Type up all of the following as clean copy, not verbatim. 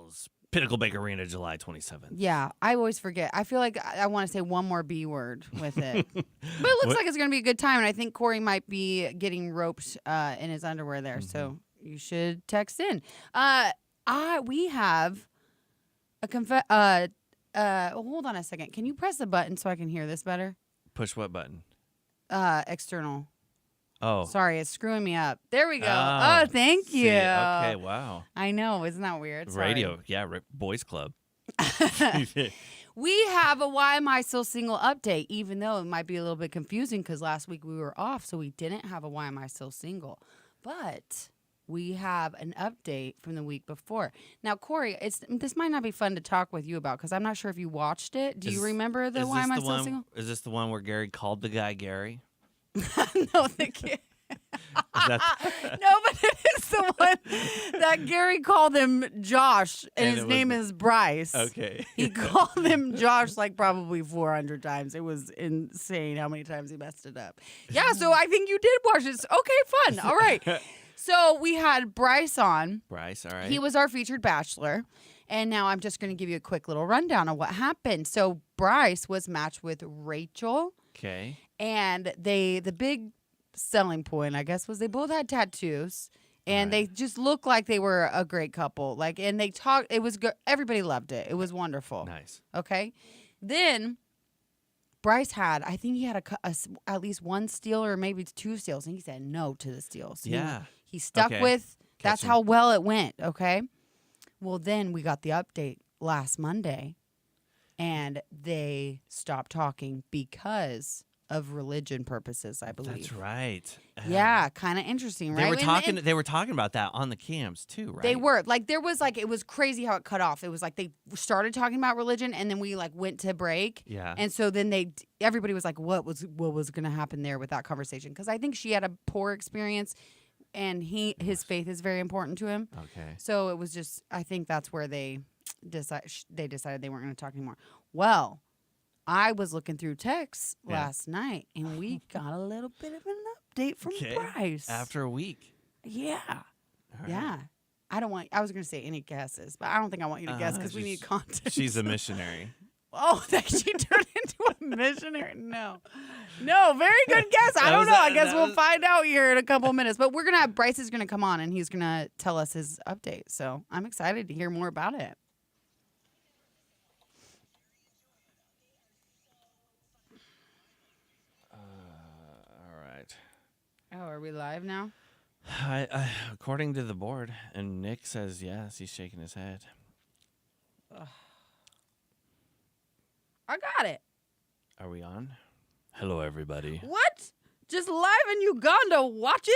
Nationals, Pinnacle Bank Arena, July 27th. Yeah, I always forget. I feel like I want to say one more B word with it. But it looks like it's going to be a good time, and I think Corey might be getting roped in his underwear there, so you should text in. We have a hold on a second. Can you press the button so I can hear this better? Push what button? External. Oh. Sorry, it's screwing me up. There we go. Oh, thank you. Okay, wow. I know. Isn't that weird? Sorry. Radio. Yeah, boys club. We have a Why Am I Still Single update, even though it might be a little bit confusing because last week we were off, so we didn't have a Why Am I Still Single. But we have an update from the week before. Now, Corey, this might not be fun to talk with you about because I'm not sure if you watched it. Do you remember the Why Am I Still Single? Is this the one where Gary called the guy Gary? No, the kid. No, but it is the one that Gary called him Josh, and his name is Bryce. Okay. He called him Josh like probably 400 times. It was insane how many times he messed it up. Yeah, so I think you did watch this. Okay, fun. All right. So we had Bryce on. Bryce, all right. He was our featured bachelor. And now I'm just going to give you a quick little rundown of what happened. So Bryce was matched with Rachel. Okay. And the big selling point, I guess, was they both had tattoos. And they just looked like they were a great couple. And they talked. It was good. Everybody loved it. It was wonderful. Nice. Okay. Then Bryce I think he had at least one steal or maybe 2 steals. And he said no to the steals. Yeah. He stuck with, that's how well it went. Okay. Well, then we got the update last Monday. And they stopped talking because of religion purposes, I believe. That's right. Yeah, kind of interesting, right? They were talking about that on the cams too, right? They were. It was crazy how it cut off. It was like they started talking about religion and then we went to break. Yeah. And so then everybody was like, what was going to happen there with that conversation? Because I think she had a poor experience and his faith is very important to him. Okay. So it was just, I think that's where they decided they weren't going to talk anymore. Well, I was looking through texts last night, and we got a little bit of an update from Bryce. After a week. Yeah. All yeah. Right. I was going to say any guesses, but I don't think I want you to guess because we need content. She's a missionary. Oh, that she turned into a missionary? No, very good guess. I don't know. I guess we'll find out here in a couple of minutes. But Bryce is going to come on, and he's going to tell us his update. So I'm excited to hear more about it. Oh, are we live now? According to the board, and Nick says yes, he's shaking his head. I got it. Are we on? Hello, everybody. What? Just live in Uganda watching?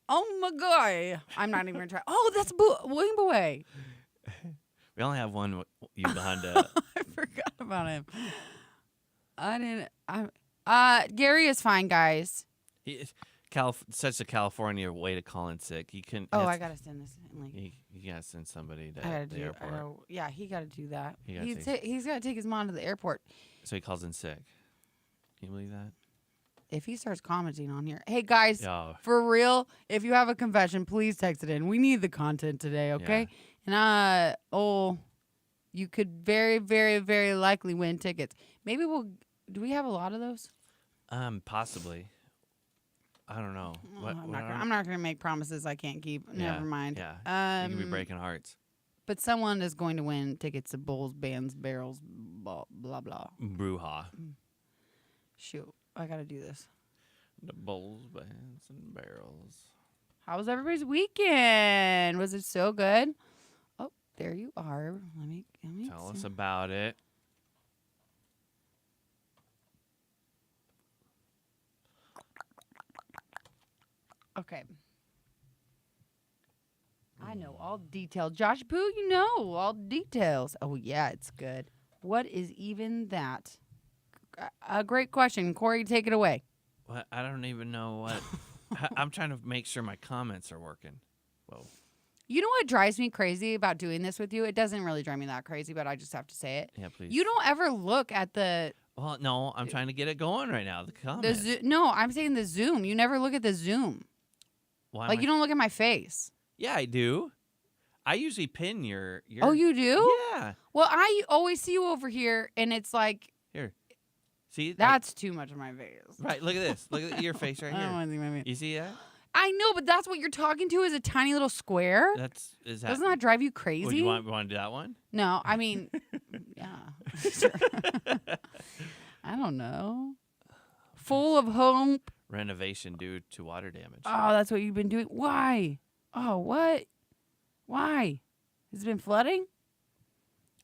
Oh my god. I'm not even going to try. Oh, that's William Boy. We only have one Uganda. I forgot about him. Gary is fine, guys. Such a California way to call in sick. He couldn't. Oh, I gotta send this. You gotta send somebody to the airport. Yeah, he gotta do that. He's gotta take his mom to the airport. So he calls in sick. Can you believe that? If he starts commenting on here, hey guys, for real, if you have a confession, please text it in. We need the content today, okay? Yeah. And you could very, very, very likely win tickets. Maybe do we have a lot of those? Possibly. I don't know. I'm not going to make promises I can't keep. Yeah, Never mind. Yeah. You could be breaking hearts. But someone is going to win tickets to bowls, bands, barrels, blah, blah, blah. Brouhaha. Shoot. I got to do this. The bowls, bands, and barrels. How was everybody's weekend? Was it so good? Oh, there you are. Let me tell us about it. Okay. I know all details. Josh Poo, you know all details. Oh, yeah, it's good. What is even that? A great question. Corey, take it away. What? I don't even know what. I'm trying to make sure my comments are working. Whoa. You know what drives me crazy about doing this with you? It doesn't really drive me that crazy, but I just have to say it. Yeah, please. You don't ever look at the... Well, no, I'm trying to get it going right now. The comments. No, I'm saying the Zoom. You never look at the Zoom. Why you don't look at my face. Yeah, I do. I usually pin your. Oh, you do? Yeah. Well, I always see you over here, and it's like Here. See? that's too much of my face. Right. Look at this. Look at your face right I don't here. want to see my face. You see that? I know, but that's what you're talking to is a tiny little square. Is that? Doesn't that drive you Would crazy? you want to do that one? No, I mean, yeah. Sure. I don't know. Full of hope. Renovation due to water damage. Oh, that's what you've been doing. Why? Oh, what? Why? Has it been flooding?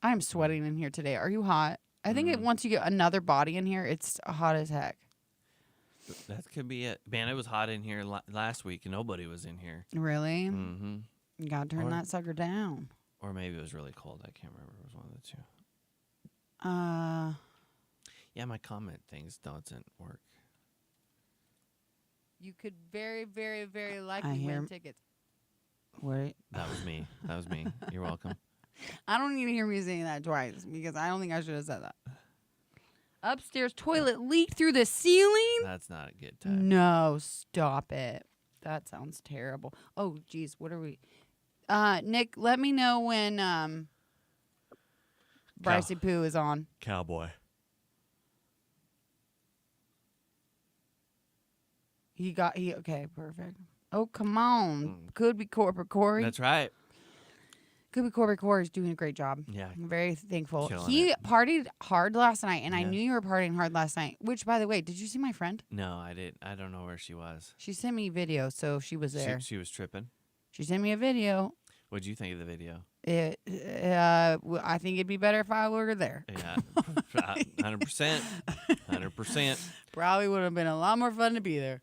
I'm sweating in here today. Are you hot? I think once you get another body in here, it's hot as heck. That could be it. Man, it was hot in here last week and nobody was in here. Really? Mm-hmm. You gotta turn that sucker down. Or maybe it was really cold. I can't remember. It was one of the two. Yeah, my comment things doesn't work. You could very, very, very likely win tickets. Wait. That was me. That was me. You're welcome. I don't need to hear me saying that twice because I don't think I should have said that. Upstairs toilet leaked through the ceiling? That's not a good time. No, stop it. That sounds terrible. Oh, geez, what are we? Nick, let me know when Brycey Poo is on. Cowboy. Okay, perfect. Oh, come on. Could be Corporate Corey. That's right. Could be Corporate Corey's doing a great job. Yeah. I'm very thankful. Killing He it. partied hard last night, and I Yeah. knew you were partying hard last night. Which, by the way, did you see my friend? No, I didn't. I don't know where she was. She sent me video, so she was there. She was tripping. She sent me a video. What'd you think of the video? I think it'd be better if I were there. Yeah, 100%. 100%. Probably would have been a lot more fun to be there.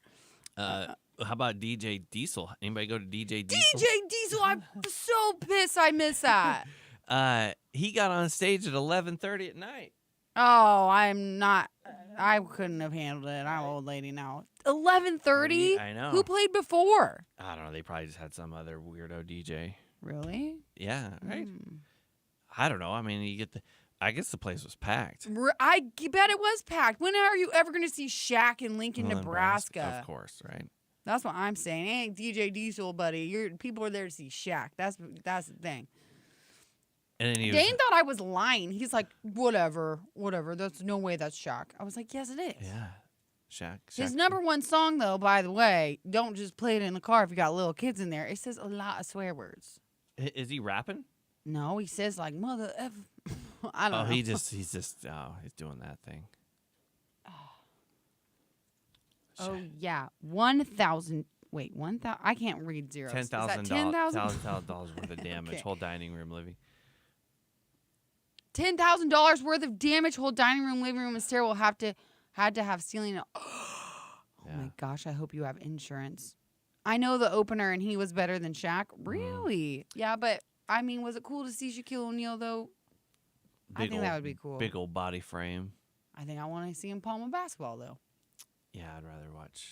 How about DJ Diesel? Anybody go to DJ Diesel? DJ Diesel, I'm so pissed I missed that. He got on stage at 11:30 at night. Oh, I'm not. I couldn't have handled it. I'm an old lady now. 11:30. I know. Who played before? I don't know. They probably just had some other weirdo DJ. Really? Yeah, right. I don't know. I mean, I guess the place was packed. I bet it was packed. When are you ever going to see Shaq in Lincoln, Well, Nebraska? Of course, right? That's what I'm saying. It ain't DJ Diesel, buddy. People are there to see Shaq. That's the thing. And then Dane thought I was lying. He's like, whatever. There's no way that's Shaq. I was like, yes, it is. Yeah, Shaq. His number one song, though, by the way, don't just play it in the car if you got little kids in there. It says a lot of swear words. Is he rapping? No, he says like mother F. I don't know. He's doing that thing. Oh yeah, 1,000. Wait, 1,000. I can't read zeros. $10,000. $10,000 worth of damage. Okay. Whole dining room, living. $10,000 worth of damage. Whole dining room, living room, and stair will had to have ceiling. Oh my gosh! I hope you have insurance. I know the opener, and he was better than Shaq. Really? Yeah, but I mean, was it cool to see Shaquille O'Neal though? I think that would be cool. Big old body frame. I think I want to see him palm a basketball though. Yeah, I'd rather watch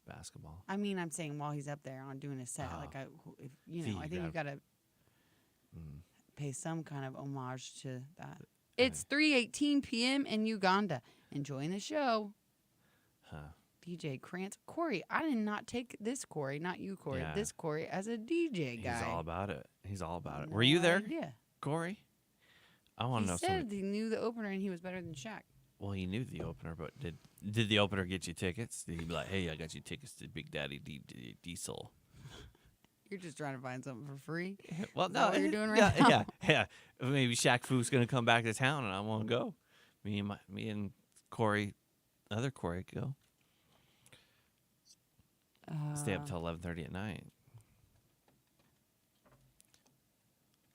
basketball. I mean, I'm saying while he's up there on doing a set, I think you gotta pay some kind of homage to that. It's 3:18 p.m. in Uganda. Enjoying the show. DJ Krantz. Corey, I did not take this Corey, not you, Corey. Yeah. This Corey as a DJ guy. He's all about it. No Were you there, idea. Corey? I want to know He said something. he knew the opener and he was better than Shaq. Well, he knew the opener, but did the opener get you tickets? Did he be like, "Hey, I got you tickets to Big Daddy Diesel"? You're just trying to find something for free. Well, Is no, that what you're doing right now? Yeah. Maybe Shaq Fu's gonna come back to town, and I won't go. Me and Corey, other Corey, could go. Stay up till 11:30 at night.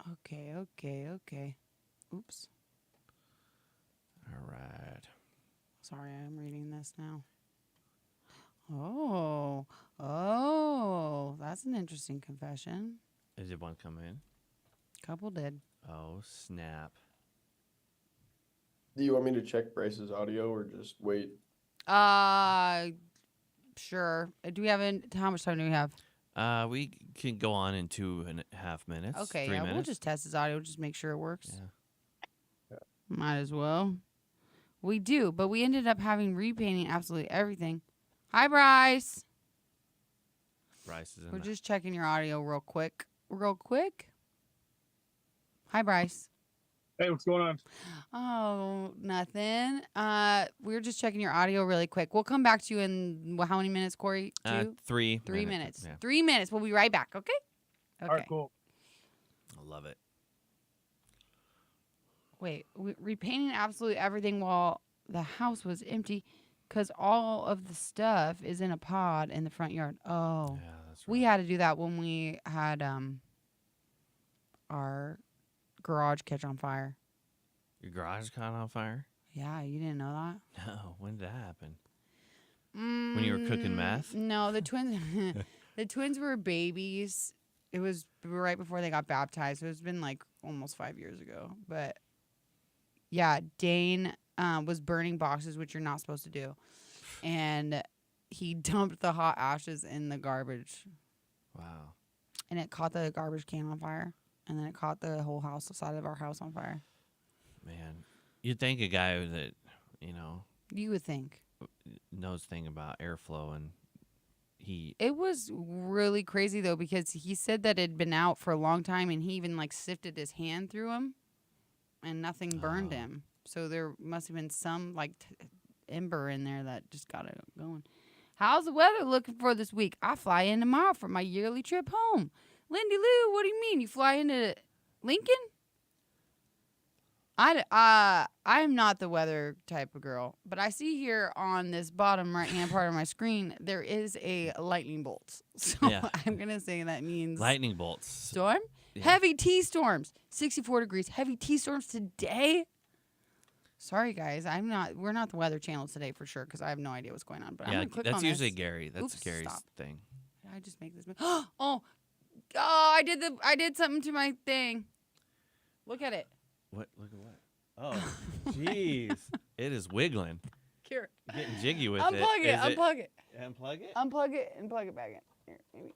Okay. Oops. All right. Sorry, I'm reading this now. Oh, that's an interesting confession. Did one come in? Couple did. Oh, snap. Do you want me to check Bryce's audio or just wait? Sure. Do we have how much time do we have? We can go on in 2.5 minutes. Okay, 3 yeah, minutes. we'll just test his audio, just make sure it works. Yeah. Might as well. We do, but we ended up having repainting absolutely everything. Hi, Bryce. Bryce is in We're the- just checking your audio real quick. Real quick. Hi, Bryce. Hey, what's going on? Oh, nothing. We were just checking your audio really quick. We'll come back to you in how many minutes, Corey? 2? 3 3 minutes. Yeah. 3 minutes. We'll be right back. Okay. All right, cool. I love it. Wait, repainting absolutely everything while the house was empty because all of the stuff is in a pod in the front yard. Oh, Yeah, that's right. we had to do that when we had our garage catch on fire. Your garage caught on fire? Yeah, you didn't know that? No. When did that happen? When you were cooking meth? No, the twins. The twins were babies. It was right before they got baptized. So it's been like almost 5 years ago. But yeah, Dane was burning boxes, which you're not supposed to do, and he dumped the hot ashes in the garbage. Wow. And it caught the garbage can on fire, and then it caught the whole house, the side of our house on fire. Man, you'd think a guy that, You would think. knows thing about airflow and heat. It was really crazy, though, because he said that it had been out for a long time, and he even, sifted his hand through him, and nothing burned him. So there must have been some, ember in there that just got it going. How's the weather looking for this week? I fly in tomorrow for my yearly trip home. Lindy Lou, what do you mean? You fly into Lincoln? I'm not the weather type of girl, but I see here on this bottom right-hand part of my screen, there is a lightning bolt. So Yeah. I'm going to say that means Lightning bolts. storm. Yeah. Heavy T-storms, 64 degrees. Heavy T-storms today. Sorry, guys. We're not the Weather Channel today for sure because I have no idea what's going on. But I'm Yeah, going to click that's on usually this. Gary. That's Oops, Gary's stop. thing. Did I just make this? Oh, I did something to my thing. Look at it. What? Look at what? Oh, jeez. It is wiggling. Here. You're getting jiggy with Unplug it. it. Unplug it. Unplug it? Unplug it and plug it back in. Here, maybe.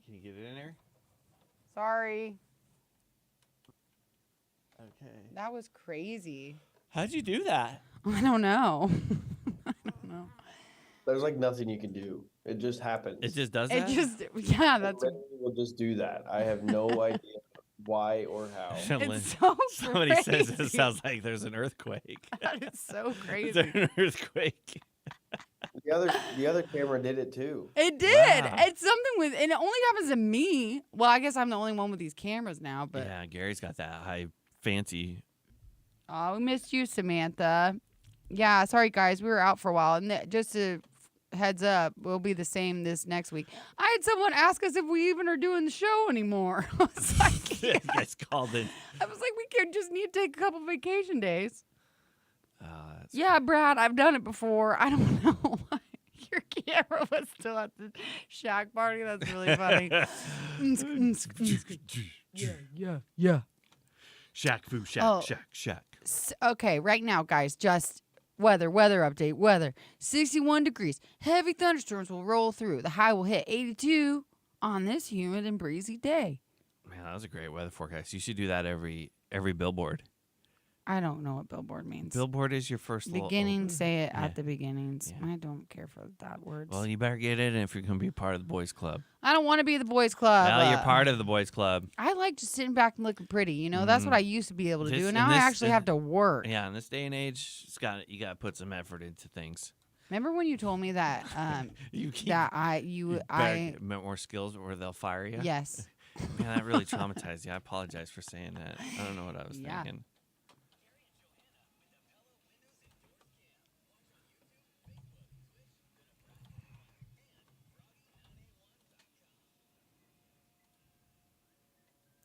Can you get it in there? Sorry. Okay. That was crazy. How'd you do that? I don't know. I don't know. There's nothing you can do. It just happens. It just does It that? yeah, It that's literally will just do that. I have no idea why or how. it's so Somebody crazy. says it sounds like there's an earthquake. That is so Is crazy. there an earthquake? The other camera did it too. It did. Wow. It's something with, and it only happens to me. Well, I guess I'm the only one with these cameras now, but Yeah, Gary's got that high fancy. oh, we missed you, Samantha. Yeah, sorry guys, we were out for a while, and just a heads up, we'll be the same this next week. I had someone ask us if we even are doing the show anymore. I was like, You guys called in. I was like, we could just need to take a couple vacation days. That's Yeah, Brad, I've done it before. I don't know why your camera was still at the shack party. That's really funny. Yeah. Shack foo, shack, Oh. shack. Okay, right now, guys, just weather update, weather. 61 degrees. Heavy thunderstorms will roll through. The high will hit 82 on this humid and breezy day. Man, that was a great weather forecast. You should do that every billboard. I don't know what billboard means. Billboard is your first little- Beginning, say it Yeah. at the beginnings. Yeah. I don't care for that words. Well, you better get in if you're going to be part of the boys club. I don't want to be the boys club. Well, you're part of the boys club. I like just sitting back and looking pretty. You know, that's what I used to be able to do. Just And in now I this- actually have to work. Yeah, in this day and age, you got to put some effort into things. Remember when you told me that You keep that you better get more skills or they'll fire you. yes. Man, that really traumatized you. I apologize for saying that. I don't know what I was Yeah. thinking.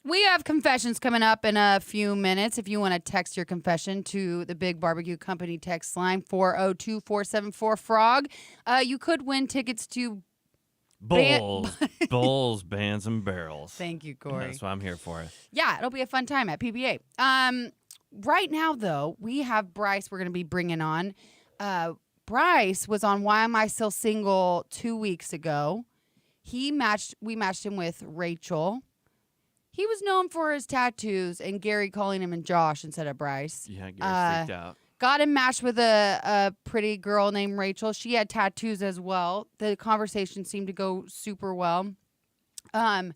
We have confessions coming up in a few minutes. If you want to text your confession to the Big Barbecue Company text line 402-474-FROG, you could win tickets to Bowls, bands, and barrels. Thank you, Corey. That's what I'm here for. Yeah, it'll be a fun time at PBA. Right now, though, we have Bryce we're going to be bringing on. Bryce was on Why Am I Still Single 2 weeks ago. We matched him with Rachel. He was known for his tattoos and Gary calling him Josh instead of Bryce. Yeah, Gary's freaked out. Got him matched with a pretty girl named Rachel. She had tattoos as well. The conversation seemed to go super well. And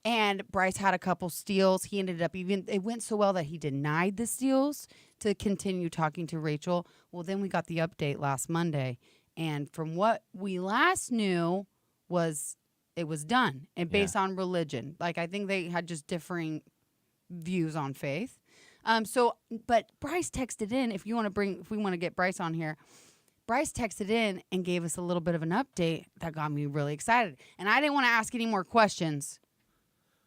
And Bryce had a couple steals. He ended up it went so well that he denied the steals to continue talking to Rachel. Well, then we got the update last Monday. And from what we last knew was it was done and based on religion. Like, I think they had just differing views on faith. But Bryce texted in, if we want to get Bryce on here, Bryce texted in and gave us a little bit of an update that got me really excited. And I didn't want to ask any more questions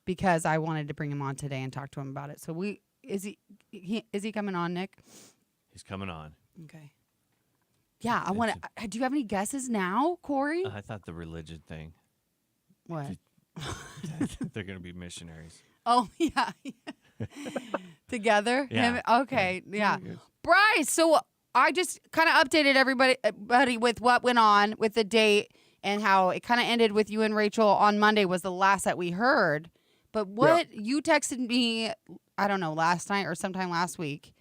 because I wanted to bring him on today and talk to him about it. So is he coming on, Nick? He's coming on. Okay. Yeah, I want to. Do you have any guesses now, Corey? I thought the religion thing. What? They're going to be missionaries. Oh, yeah. Together? Yeah. Him? Okay, yeah. Bryce, so I just kind of updated everybody with what went on with the date and how it kind of ended with you and Rachel on Monday was the last that we heard. But you texted me, I don't know, last night or sometime last week.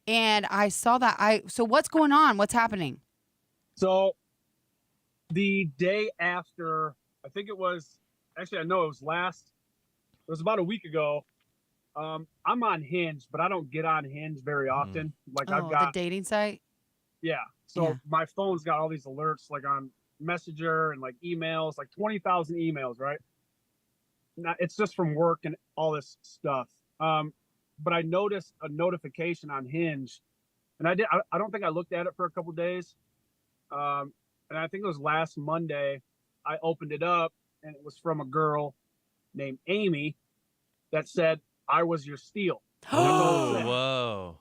And I saw that. So what's going on? What's happening? So the day after, I think it was, actually, I know it was about a week ago. I'm on Hinge, but I don't get on Hinge very often. Like I've got the dating site. Yeah. So my phone's got all these alerts, like on Messenger and like emails, like 20,000 emails, right? Now, it's just from work and all this stuff. But I noticed a notification on Hinge, and I don't think I looked at it for a couple days. And I think it was last Monday. I opened it up, and it was from a girl named Amy that said, "I was your steal." Oh, whoa.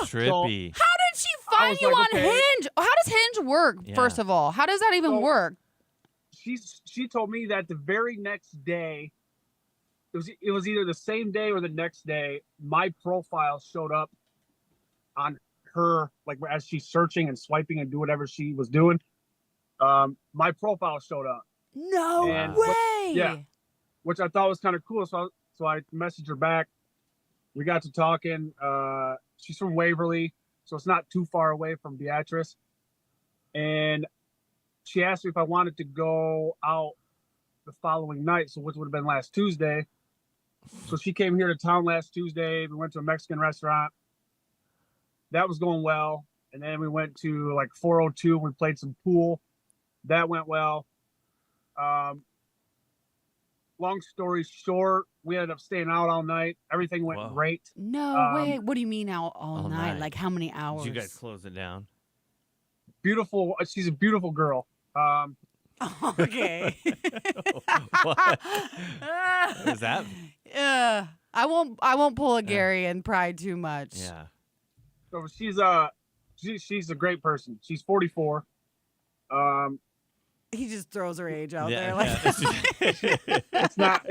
Trippy. How did she find you on Hinge? How does Hinge work, first of all? How does that even work? She told me that the very next day, it was either the same day or the next day, my profile showed up on her, like as she's searching and swiping and do whatever she was doing. My profile showed up. No way. Which I thought was kind of cool. So I messaged her back. We got to talking. She's from Waverly, so it's not too far away from Beatrice. And she asked me if I wanted to go out the following night, so which would have been last Tuesday. So she came here to town last Tuesday. We went to a Mexican restaurant. That was going well. And then we went to like 402. We played some pool. That went well. Long story short, we ended up staying out all night. Everything went great. No way. What do you mean out all night? Like how many hours? Did you guys close it down? Beautiful. She's a beautiful girl. Okay. What is that? I won't pull a Gary and pry too much. Yeah. So she's a great person. She's 44. He just throws her age out there. Like it's not.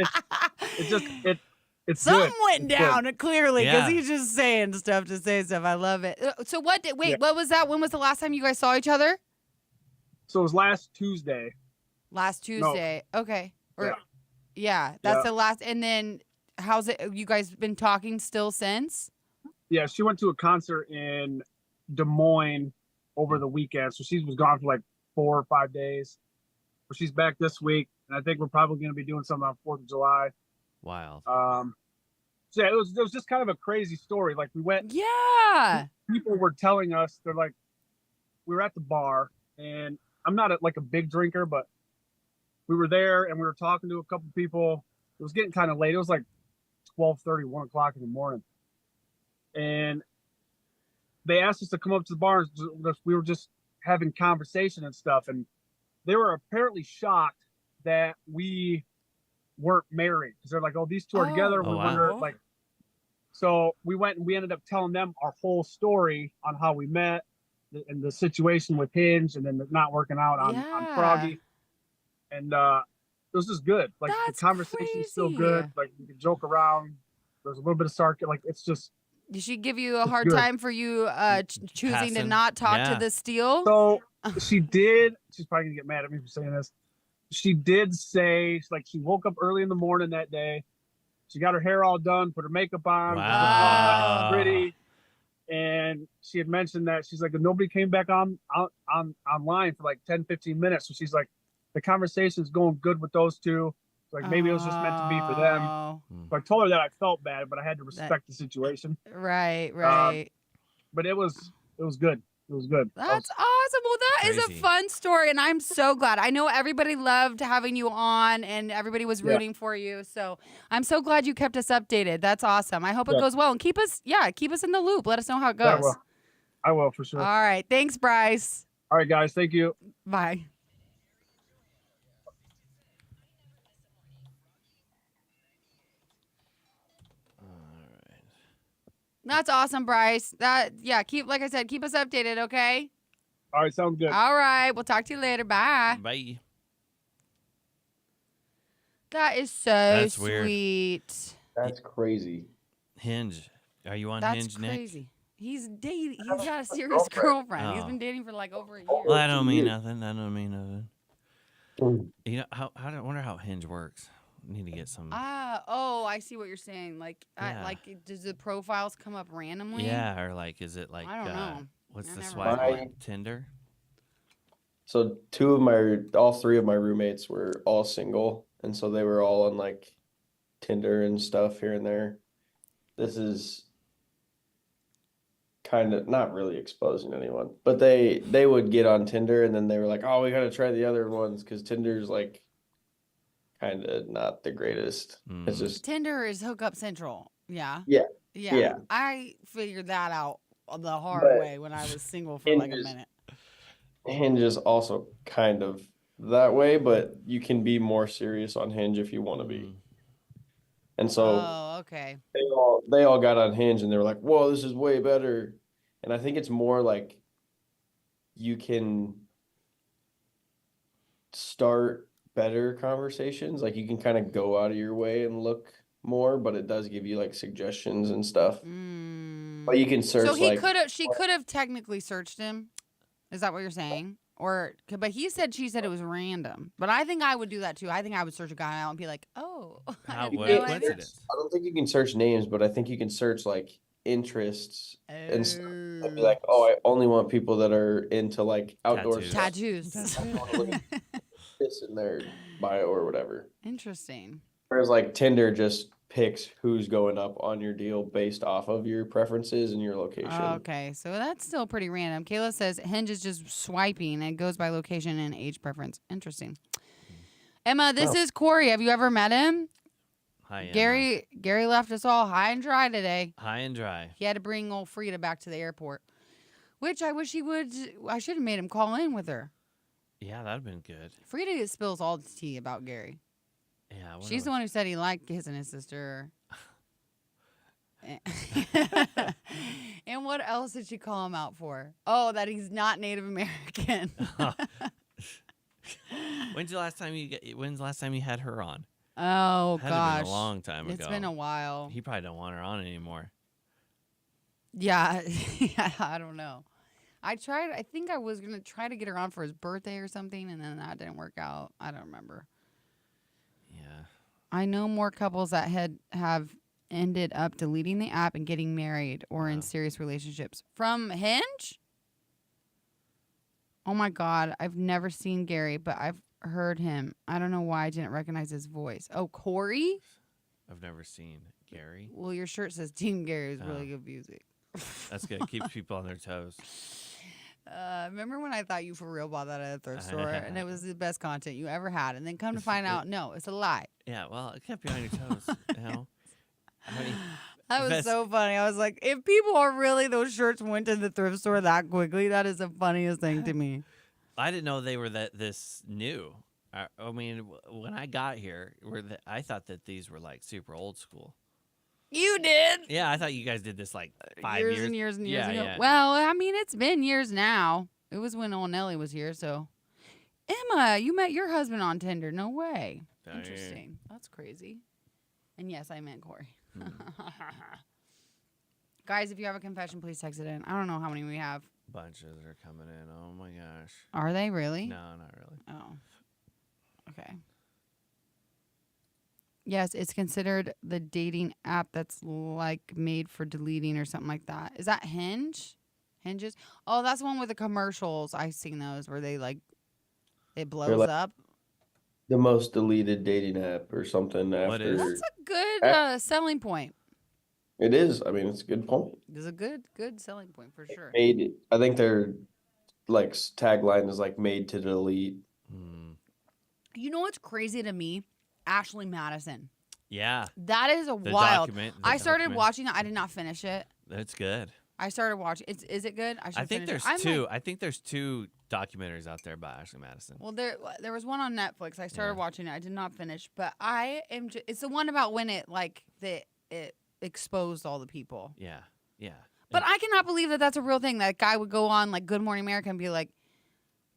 It's something good. went down clearly because Yeah. he's just saying stuff to say stuff. I love it. So what was that? When was the last time you guys saw each other? So it was last Tuesday. Last Tuesday. No. Okay. That's the last. And then how's it? You guys been talking still since? Yeah, she went to a concert in Des Moines over the weekend. So she was gone for like 4 or 5 days. But she's back this week, and I think we're probably going to be doing something on 4th of July. Wild. So yeah, it was just kind of a crazy story. Like we went. Yeah. People were telling us, they're like, we were at the bar, and I'm not like a big drinker, but we were there and we were talking to a couple people. It was getting kind of late. It was like 12:30, 1 o'clock in the morning. And they asked us to come up to the bar. We were just having conversation and stuff. And they were apparently shocked that we weren't married. Because they're like, oh, these two are together. We wonder, like, so we went and we ended up telling them our whole story on how we met and the situation with Hinge and then not working out on Froggy. And it was just good. Like the conversation's still good. Like we could joke around. There's a little bit of sarcasm. Like it's just. Did she give you a hard time for you choosing to not talk to the steal? So she did. She's probably gonna get mad at me for saying this. She did say like she woke up early in the morning that day. She got her hair all done, put her makeup on, wow. pretty. And she had mentioned that she's like, nobody came back online for like 10, 15 minutes. So she's like, the conversation is going good with those two. Like maybe it was just meant to be for them. Oh, So I told her that I felt bad, but I had to that respect the situation. right, Um, right. but it was good. It was good. That's awesome. Well, that is a Crazy. fun story, and I'm so glad. I know everybody loved having you on, and everybody was Yeah. rooting for you. So I'm so glad you kept us updated. That's awesome. I hope it Yeah. goes well, and keep us in the loop. Let us know how it Yeah, I goes. will. I will for All sure. right. Thanks, Bryce. All right, guys. Thank you. Bye. All right. That's awesome, Bryce. Keep like I said, keep us updated, okay? All right, sounds good. All right. We'll talk to you later. Bye. Bye. That is so That's weird. sweet. That's crazy. Hinge. Are you on That's Hinge, Nick? crazy. He's dating. He's got a serious Girlfriend. girlfriend. He's Oh. been dating for like over a year. Well, that don't mean Weird. nothing. That don't mean nothing. Mm. You know how I wonder how Hinge works. Need to get some. I see what you're saying. Like, Yeah. does the profiles come up randomly? Yeah, or like, is it like? I don't know. What's I the never swipe tried. on Tinder? So all three of my roommates were all single, and so they were all on like Tinder and stuff here and there. This is kind of not really exposing anyone, but they would get on Tinder and then they were like, "Oh, we gotta try the other ones," because Tinder's like kind of not the greatest. It's Mm. just Tinder is hookup central. Yeah. Yeah. Yeah. Yeah. I figured that out the hard But way when I was single for Hinge like a is- minute. Hinge is also kind of that way, but you can be more serious on Hinge if you want to be. Mm. And so Oh, okay. they all got on Hinge and they were like, "Whoa, this is way better." And I think it's more like you can start better conversations. Like you can kind of go out of your way and look more, but it does give you like suggestions and stuff. But you can search So like she could have technically searched him. Is that what you're saying? But she said it was random. But I think I would do that too. I think I would search a guy out and be like, oh, How- I didn't what know a I did. coincidence. I don't think you can search names, but I think you can search like interests and stuff. And be like, "Oh, I only want people that are into like outdoor Tattoos. stuff." Tattoos. I wanna look at this in their bio or whatever. Interesting. Whereas like Tinder just picks who's going up on your deal based off of your preferences and your location. Okay, so that's still pretty random. Kayla says Hinge is just swiping and it goes by location and age preference. Interesting. Emma, this is Corey. Have you ever met him? Hi, Emma. Gary left us all high and dry today. High and dry. He had to bring old Frida back to the airport, which I wish he would. I should have made him call in with her. Yeah, that'd been good. Frida spills all the tea about Gary. Yeah, I wonder She's the what- one who said he liked kissing his sister. And what else did she call him out for? Oh, that he's not Native American. When's the last time you had her on? Oh, Had to gosh. been a long time ago. It's been a while. He probably don't want her on anymore. Yeah, I don't know. I think I was going to try to get her on for his birthday or something, and then that didn't work out. I don't remember. Yeah. I know more couples that have ended up deleting the app and getting married or in Wow. serious relationships. From Hinge? Oh my God. I've never seen Gary, but I've heard him. I don't know why I didn't recognize his voice. Oh, Corey? I've never seen Gary. Well, your shirt says Team Gary is really Oh. good music. That's good. Keeps people on their toes. Remember when I thought you for real bought that at a thrift store and it was the best content you ever had, and then come to find out, no, it's a lie. Yeah, well, it kept you on your toes. You know? I mean, That was Best- so funny. I was like, if people are really, those shirts went to the thrift store that quickly, that is the funniest thing to me. I didn't know they were this new. I mean, when I got here, I thought that these were like super old school. You did. Yeah, I thought you guys did this like 5 years years. and years and years Yeah, ago. yeah. Well, I mean, it's been years now. It was when old Nelly was here, so. Emma, you met your husband on Tinder. No way. Dang. Interesting. That's crazy. And yes, I meant Corey. Guys, if you have a confession, please text it in. I don't know how many we have. Bunches are coming in. Oh my gosh. Are they really? No, not really. Oh. Okay. Yes, it's considered the dating app that's like made for deleting or something like that. Is that Hinge? Hinges? Oh, that's the one with the commercials. I've seen those where they like it blows like- up. the most deleted dating app or something What is? after. That's a good selling point. It is. I mean, it's a good point. It's a good selling point for sure. Made. I think their like tagline is like "made to delete." You know what's crazy to me? Ashley Madison. Yeah. That is The wild. the I started document. watching it. I did not finish it. That's good. I started watching. Is it good? I think finish there's it. I'm two. like- I think there's two documentaries out there by Ashley Madison. well, there was one on Netflix. I started Yeah. watching it. I did not finish, but I am. It's the one about when it it exposed all the people. Yeah. Yeah. But I cannot believe that that's a real thing. That guy would go on like Good Morning America and be like,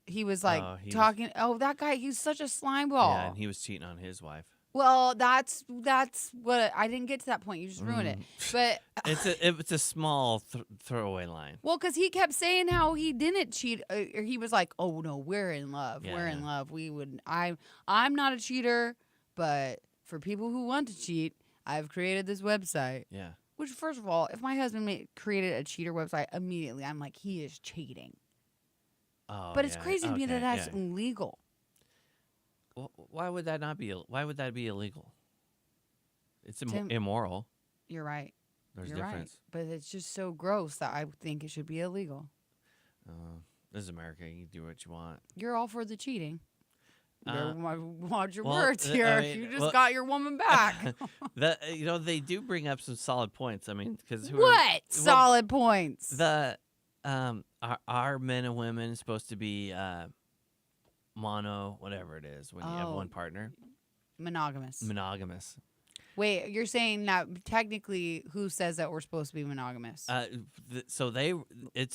he was like talking. Oh, that guy, he's such a slime ball. Yeah, and he was cheating on his wife. Well, that's what I didn't get to that point. You just ruined it. But It's a small throwaway line. well, because he kept saying how he didn't cheat, or he was like, "Oh no, we're in love. Yeah, we're in yeah. love. We would. I'm not a cheater, but for people who want to cheat, I've created this website." Yeah. Which, first of all, if my husband created a cheater website, immediately I'm like, he is cheating. Oh, But it's yeah. crazy to me that Okay, that's yeah. illegal. Well, why would that not be? Why would that be illegal? It's Tim- immoral. You're right. There's You're difference. right. But it's just so gross that I think it should be illegal. This is America. You can do what you want. You're all for the cheating. Uh, Watch your well, words I here. mean, You just well- got your woman back. They do bring up some solid points. I mean, because What? Solid points. our men and women supposed to be mono, whatever it is, when you have Oh. one partner, Monogamous. monogamous. Wait, you're saying that technically who says that we're supposed to be monogamous? It's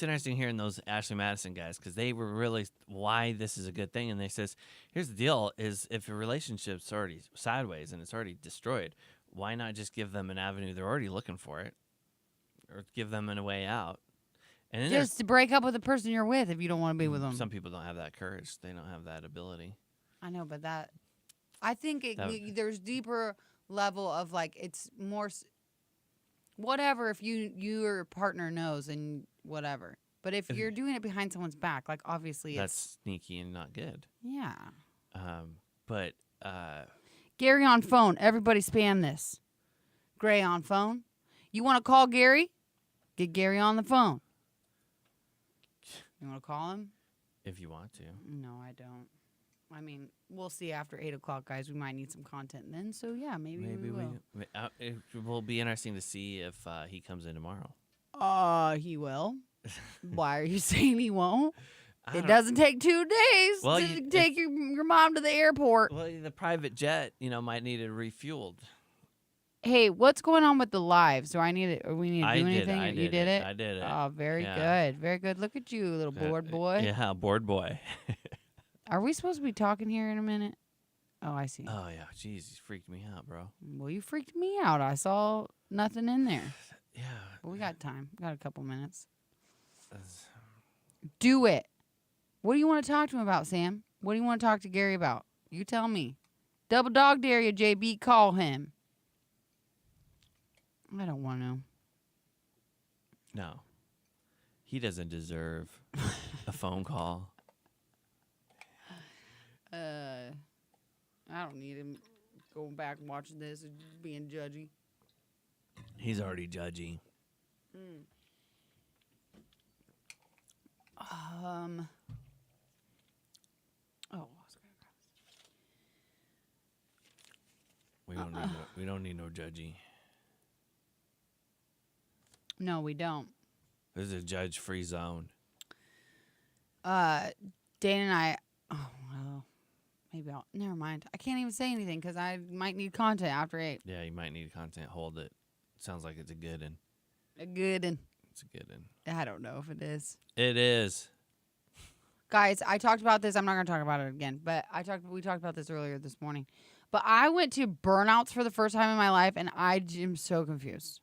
interesting hearing those Ashley Madison guys because they were really why this is a good thing, and they says here's the deal: is if a relationship's already sideways and it's already destroyed, why not just give them an avenue? They're already looking for it, or give them a way out. And then Just to break up with the person you're with if you don't want to be with them. some people don't have that courage; they don't have that ability. I know, but I think there's deeper level of like it's more whatever if your partner knows and whatever. But if you're doing it behind someone's back, like obviously That's it's sneaky and not good. yeah. But Gary on phone. Everybody spam this. Gray on phone. You want to call Gary? Get Gary on the phone. You want to call him? if you want to, No, I don't. I mean, we'll see after 8 o'clock, guys. We might need some content then. So yeah, maybe we will. it will be interesting to see if he comes in tomorrow. He will. Why are you saying he won't? I It don't- doesn't take 2 days Well, to take your mom to the airport. Well, the private jet, might need it refueled. Hey, what's going on with the lives? Do I need it? Or we need to I do did it, anything? I you did did it, it. I did it. Oh, very Yeah. good, very good. Look at you, little board boy. Yeah, board boy. Are we supposed to be talking here in a minute? Oh, I see. Oh yeah, jeez, you freaked me out, bro. Well, you freaked me out. I saw nothing in there. Yeah. But we got time. We got a couple minutes. that's- Do it. What do you want to talk to him about, Sam? What do you want to talk to Gary about? You tell me. Double dog dare you, JB. Call him. I don't want to. No. He doesn't deserve a phone call. I don't need him going back and watching this and being judgy. He's already judgy. Oh, I was gonna grab We don't need no judgy. No, we don't. This is a judge-free zone. Dana and I. Oh well, maybe I'll. Never mind. I can't even say anything because I might need content after 8. Yeah, you might need content. Hold it. Sounds like it's a good one. A good one. It's a good one. I don't know if it is. It is. Guys, I talked about this. I'm not going to talk about it again, but we talked about this earlier this morning. But I went to burnouts for the first time in my life, and I am so confused.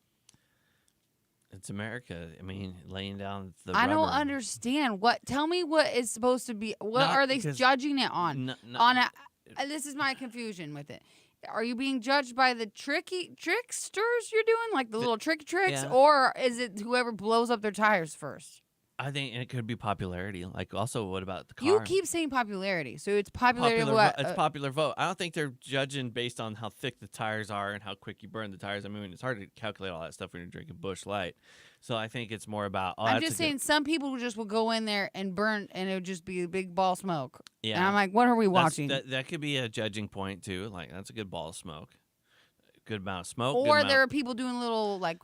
It's America. I mean, laying down the I don't rubber. understand. Tell me what is supposed to be. What Not are they because- judging it on? No, This is my confusion with it. Are you being judged by the tricksters you're doing, like the little tricky tricks, yeah. or is it whoever blows up their tires first? I think it could be popularity. Like, also, what about the car? You keep saying popularity, so it's popularity popular of what? it's popular vote. I don't think they're judging based on how thick the tires are and how quick you burn the tires. I mean, it's hard to calculate all that stuff when you're drinking Busch Light. So I think it's more about. Oh, I'm that's just a saying some people just will go in there and burn, and it would just be a big ball of smoke. Yeah. And I'm like, what are we watching? That could be a judging point too. Like, that's a good ball of smoke. Good amount of smoke. Or there are people doing little like.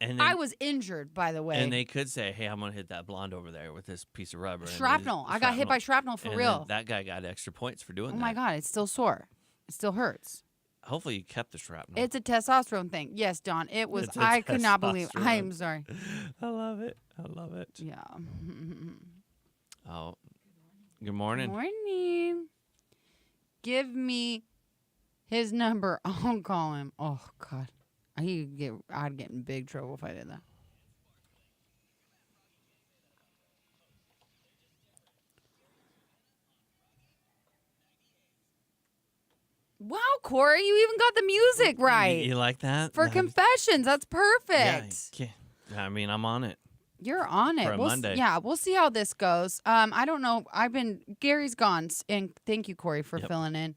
And then, I was injured, by the way. and they could say, "Hey, I'm gonna hit that blonde over there with this piece of rubber." and Shrapnel. I got hit by shrapnel for and real. then that guy got extra points for doing Oh that. my god, it's still sore. It still hurts. Hopefully, you kept the shrapnel. It's a testosterone thing. Yes, Don. It was. It's a I could not believe. testosterone. I am sorry. I love it. I love it. Yeah. Oh, good morning. Morning. Give me his number. I'll call him. Oh God, I'd get in big trouble if I did that. Wow, Corey, you even got the music right You like that? for That- confessions. That's Yeah, perfect. I mean, I'm on it. You're on it. For a Monday. Yeah, we'll see how this goes. I don't know. Gary's gone, and thank you, Corey, for Yep. filling in.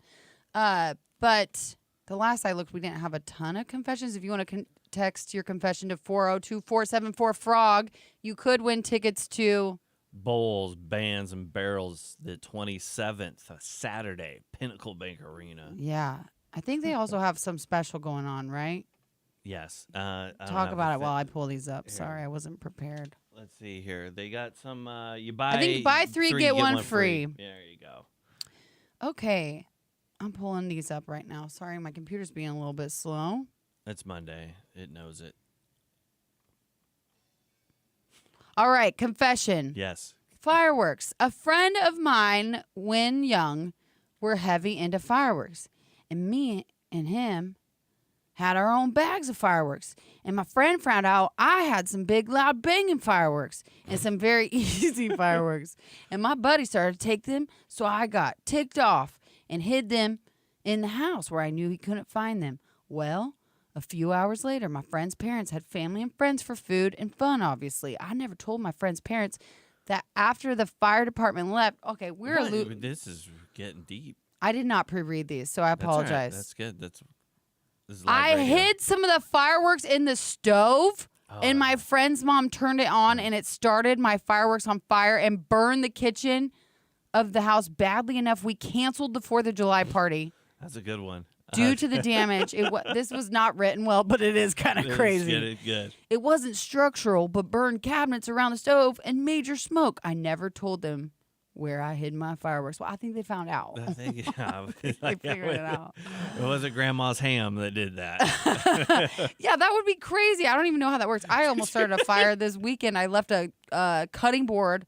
But the last I looked, we didn't have a ton of confessions. If you want to text your confession to 402-474-FROG, you could win tickets to. Bowls, bands, and barrels. The 27th, Saturday, Pinnacle Bank Arena. Yeah, I think they also have some special going on, right? Yes. I don't Talk have about the it while I pull these up. Here. Sorry, I wasn't prepared. Let's see here. They got some. You buy. I think buy three, get one free. There you go. Okay, I'm pulling these up right now. Sorry, my computer's being a little bit slow. It's Monday. It knows it. All right, confession. Yes. Fireworks. A friend of mine, when young, were heavy into fireworks. And me and him had our own bags of fireworks. And my friend found out I had some big, loud, banging fireworks and some very easy fireworks. And my buddy started to take them, so I got ticked off and hid them in the house where I knew he couldn't find them. Well, a few hours later, my friend's parents had family and friends for food and fun, obviously. I never told my friend's parents that after the fire department left, okay, This is getting deep. I did not pre-read these, so I That's all right. apologize. That's good. This is I live radio. hid some of the fireworks in the stove, and my Oh. friend's mom turned it on, and it started my fireworks on fire and burned the kitchen of the house badly enough we canceled the 4th of July party. That's a good one. Due to the damage, this was not written well, but it is kind of crazy. Good. It wasn't structural, but burned cabinets around the stove and major smoke. I never told them where I hid my fireworks. Well, I think they found out. I think They figured it out. It wasn't Grandma's ham that did that. Yeah, that would be crazy. I don't even know how that works. I almost started a fire this weekend. I left a cutting board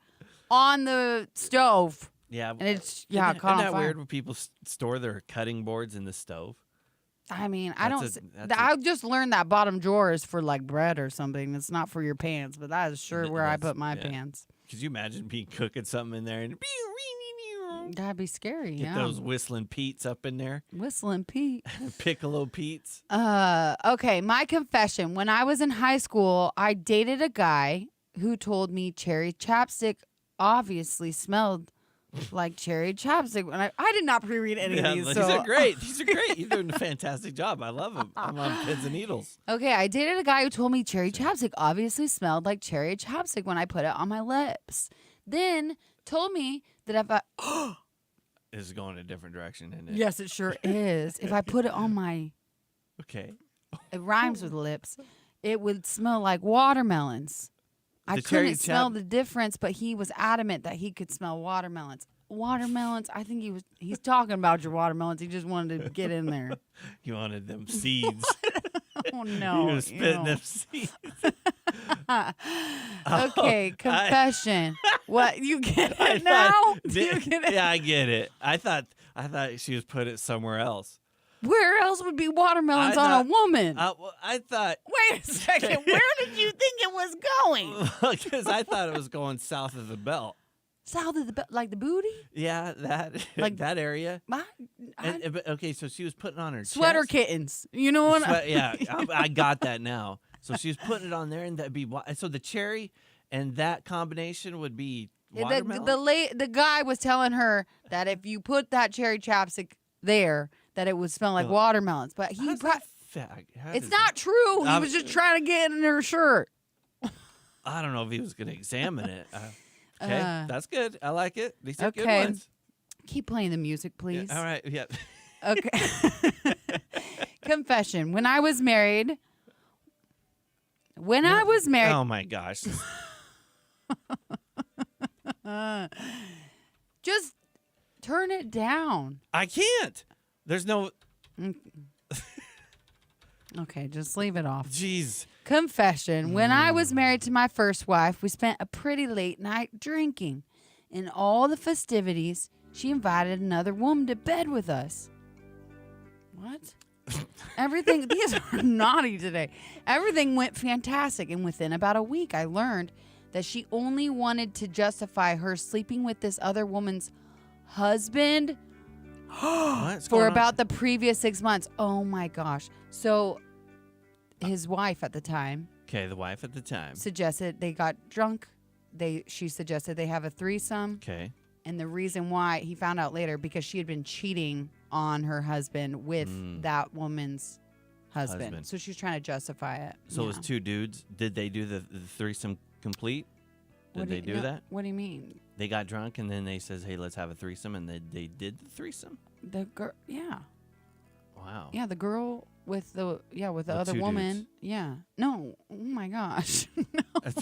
on the stove. Yeah, And it's, Isn't caught on that fire. weird when people store their cutting boards in the stove? I mean, That's I just learned that bottom drawer is for like bread or something. It's not for your pants, but that is sure where I That's- put my yeah. pants. Could you imagine being cooking something in there and That'd be scary. get yeah. those whistling Pete's up in there, Whistling Pete. Piccolo Pete's? Okay, my confession. When I was in high school, I dated a guy who told me cherry chapstick obviously smelled like cherry chapstick. When I did not pre-read any of these. These So. are great. These are great. You're doing a fantastic job. I love them. I'm on pins and needles. Okay, I dated a guy who told me cherry chapstick obviously smelled like cherry chapstick when I put it on my lips. Then told me that if I This is going a different direction, isn't it? yes, it sure is. If I put it on my Okay. it rhymes with lips, it would smell like watermelons. I The cherry couldn't smell the difference, but he was adamant that he could smell watermelons. Watermelons, I think he's talking about your watermelons. He just wanted to get in there. You wanted them seeds. Oh no. You were spitting ew. them seeds. Okay, confession. What you get I it now? thought- Do you get it? Yeah, I get it. I thought she was put it somewhere else. Where else would be watermelons I on a thought- woman? I thought Wait a second. Where did you think it was going? because I thought it was going south of the belt. South of the like the booty? Yeah, that Like- that area. I- But, okay, so she was putting on her sweater chest. kittens. You know what? Yeah, I got that now. So she was putting it on there, and that'd be so the cherry and that combination would be The watermelon. the guy was telling her that if you put that cherry chapstick there, that it would smell like Well, watermelons. But he, How's that how it's does not true. He I'm- was just trying to get in her shirt. I don't know if he was going to examine it. Okay, Uh, that's good. I like it. These are good okay. ones. Keep playing the music, please. Yeah, all right. Yeah. Okay. Confession. When I was married. When I was married. Oh my gosh. Just turn it down. I can't. There's no. Okay, just leave it off. Jeez. Confession. When I was married to my first wife, we spent a pretty late night drinking. In all the festivities, she invited another woman to bed with us. What? Everything, these are naughty today. Everything went fantastic, and within about a week, I learned that she only wanted to justify her sleeping with this other woman's husband What's for going about the previous 6 months. Oh my gosh. So his wife at the time Okay, the wife at the time. suggested they got drunk. She suggested they have a threesome. Okay. And the reason why he found out later because she had been cheating on her husband with that woman's husband. So she was trying to justify it. So it was Yeah. 2 dudes. Did they do the threesome complete? Did they do that? What do you mean? They got drunk and then they says, "Hey, let's have a threesome," and they did the threesome. The girl, yeah, Wow. yeah, the girl with the The other 2 woman, dudes. yeah. No, oh my gosh, no.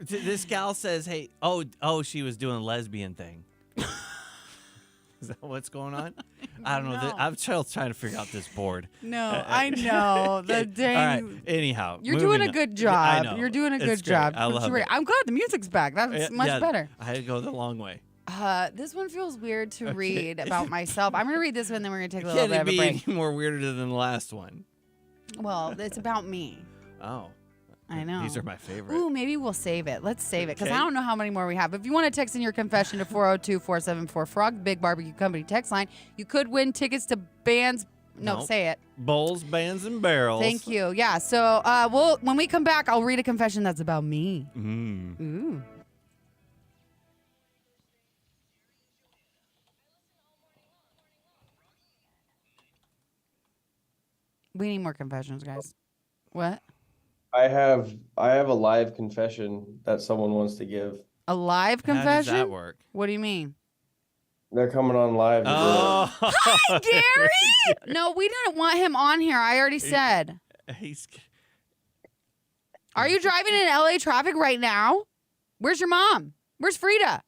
This gal says, "Hey, oh, she was doing a lesbian thing." Is that what's going on? I don't know. No. I'm still trying to figure out this board. No, I know the dang. All right. Anyhow, You're doing moving a on. good Yeah, I job. know. You're doing a It's good great. job. I love it. I'm glad the music's back. That's much Yeah, better. I had to go the long way. This one feels weird to read about myself. I'm gonna read this one, then we're gonna take a It little bit can't of a be break. any more weirder than the last one. Well, it's about me. Oh. I know. These are my favorite. Ooh, maybe we'll save it. Let's save it because I Okay. don't know how many more we have. If you want to text in your confession to 402-474-FROG, Big Barbecue Company text line, you could win tickets to bands. No, Nope. say it. Bowls, bands, and barrels. Thank you. Yeah. So, when we come back, I'll read a confession that's about me. Ooh. We need more confessions, guys. What? I have a live confession that someone wants to give. A live How does confession? that work? What do you mean? They're coming on live. to do it. Oh, Gary? No, we didn't want him on here. I already said. He's Are you driving in LA traffic right now? Where's your mom? Where's Frida?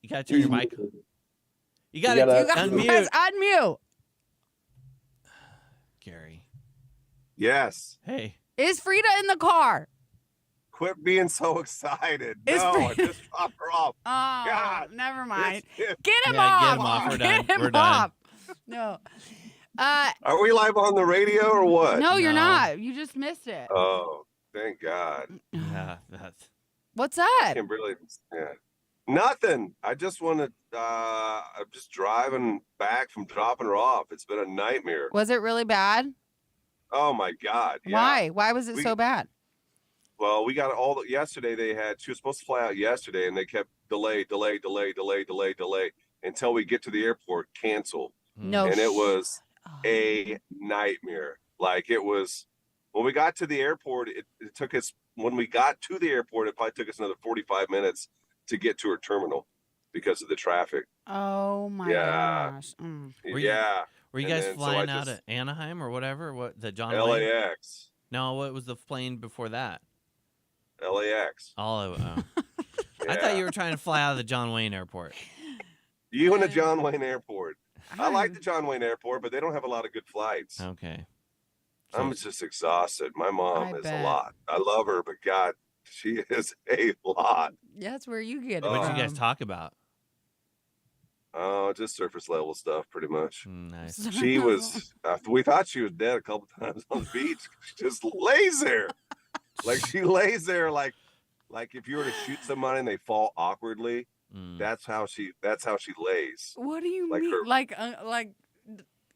You gotta turn your mic. You gotta, gotta- You guys unmute. unmute. Gary. Yes. Hey. Is Frida in the car? Quit being so excited. It's No, I pretty- just dropped her off. Oh, God. never mind. It's- Get him Yeah, off. get him off. We're done. Get him We're done. off. No. Are we live on the radio or what? No, you're No. not. You just missed it. Oh, thank God. Yeah, that's What's that? Can't really. Yeah. Nothing. I just want to. I'm just driving back from dropping her off. It's been a nightmare. Was it really bad? Oh my God. Yeah. Why? Why was it We- so bad? Well, we got all the, yesterday. She was supposed to fly out yesterday, and they kept delay until we get to the airport. Cancel. No. And it was Oh. a nightmare. Like it was when we got to the airport, it took us when we got to the airport, it probably took us another 45 minutes to get to her terminal because of the traffic. Oh my Yeah. gosh. Were you- Yeah. Were you And guys then, so flying I out just- of Anaheim or whatever? What the John Wayne? LAX. No, what was the plane before that? LAX. All of I Yeah. thought you were trying to fly out of the John Wayne Airport. You and the John Wayne Airport. I like the John Wayne Airport, but they don't have a lot of good flights. Okay. I'm So- just exhausted. My mom I is bet. a lot. I love her, but God, she is a lot. That's where you get it What did from. you guys talk about? Oh, just surface level stuff, pretty much. Nice. She was. We thought she was dead a couple times on the beach. She just lays there, like she lays there, like if you were to shoot somebody and they fall awkwardly. Mm. That's how she lays. What do you Like mean? her- Like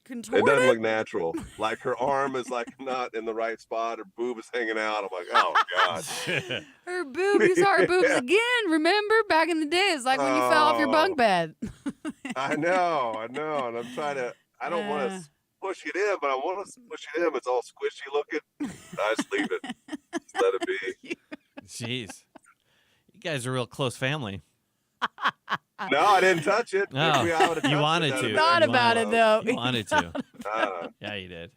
contorted. It doesn't look natural. Like her arm is like not in the right spot. Her boob is hanging out. I'm like, oh God. Her boob. You saw her boobs Yeah. again. Remember back in the day? It's like when you fell off your bunk bed. I know. And I'm trying to. I don't want to push it in, but I want to push it in. It's all squishy looking. I just leave it. Just let it be. Jeez. You guys are a real close family. No, I didn't touch it. No, Maybe I would've you touched wanted it. to. Thought You about wanted- it though. You wanted to. Yeah, Yeah, you did.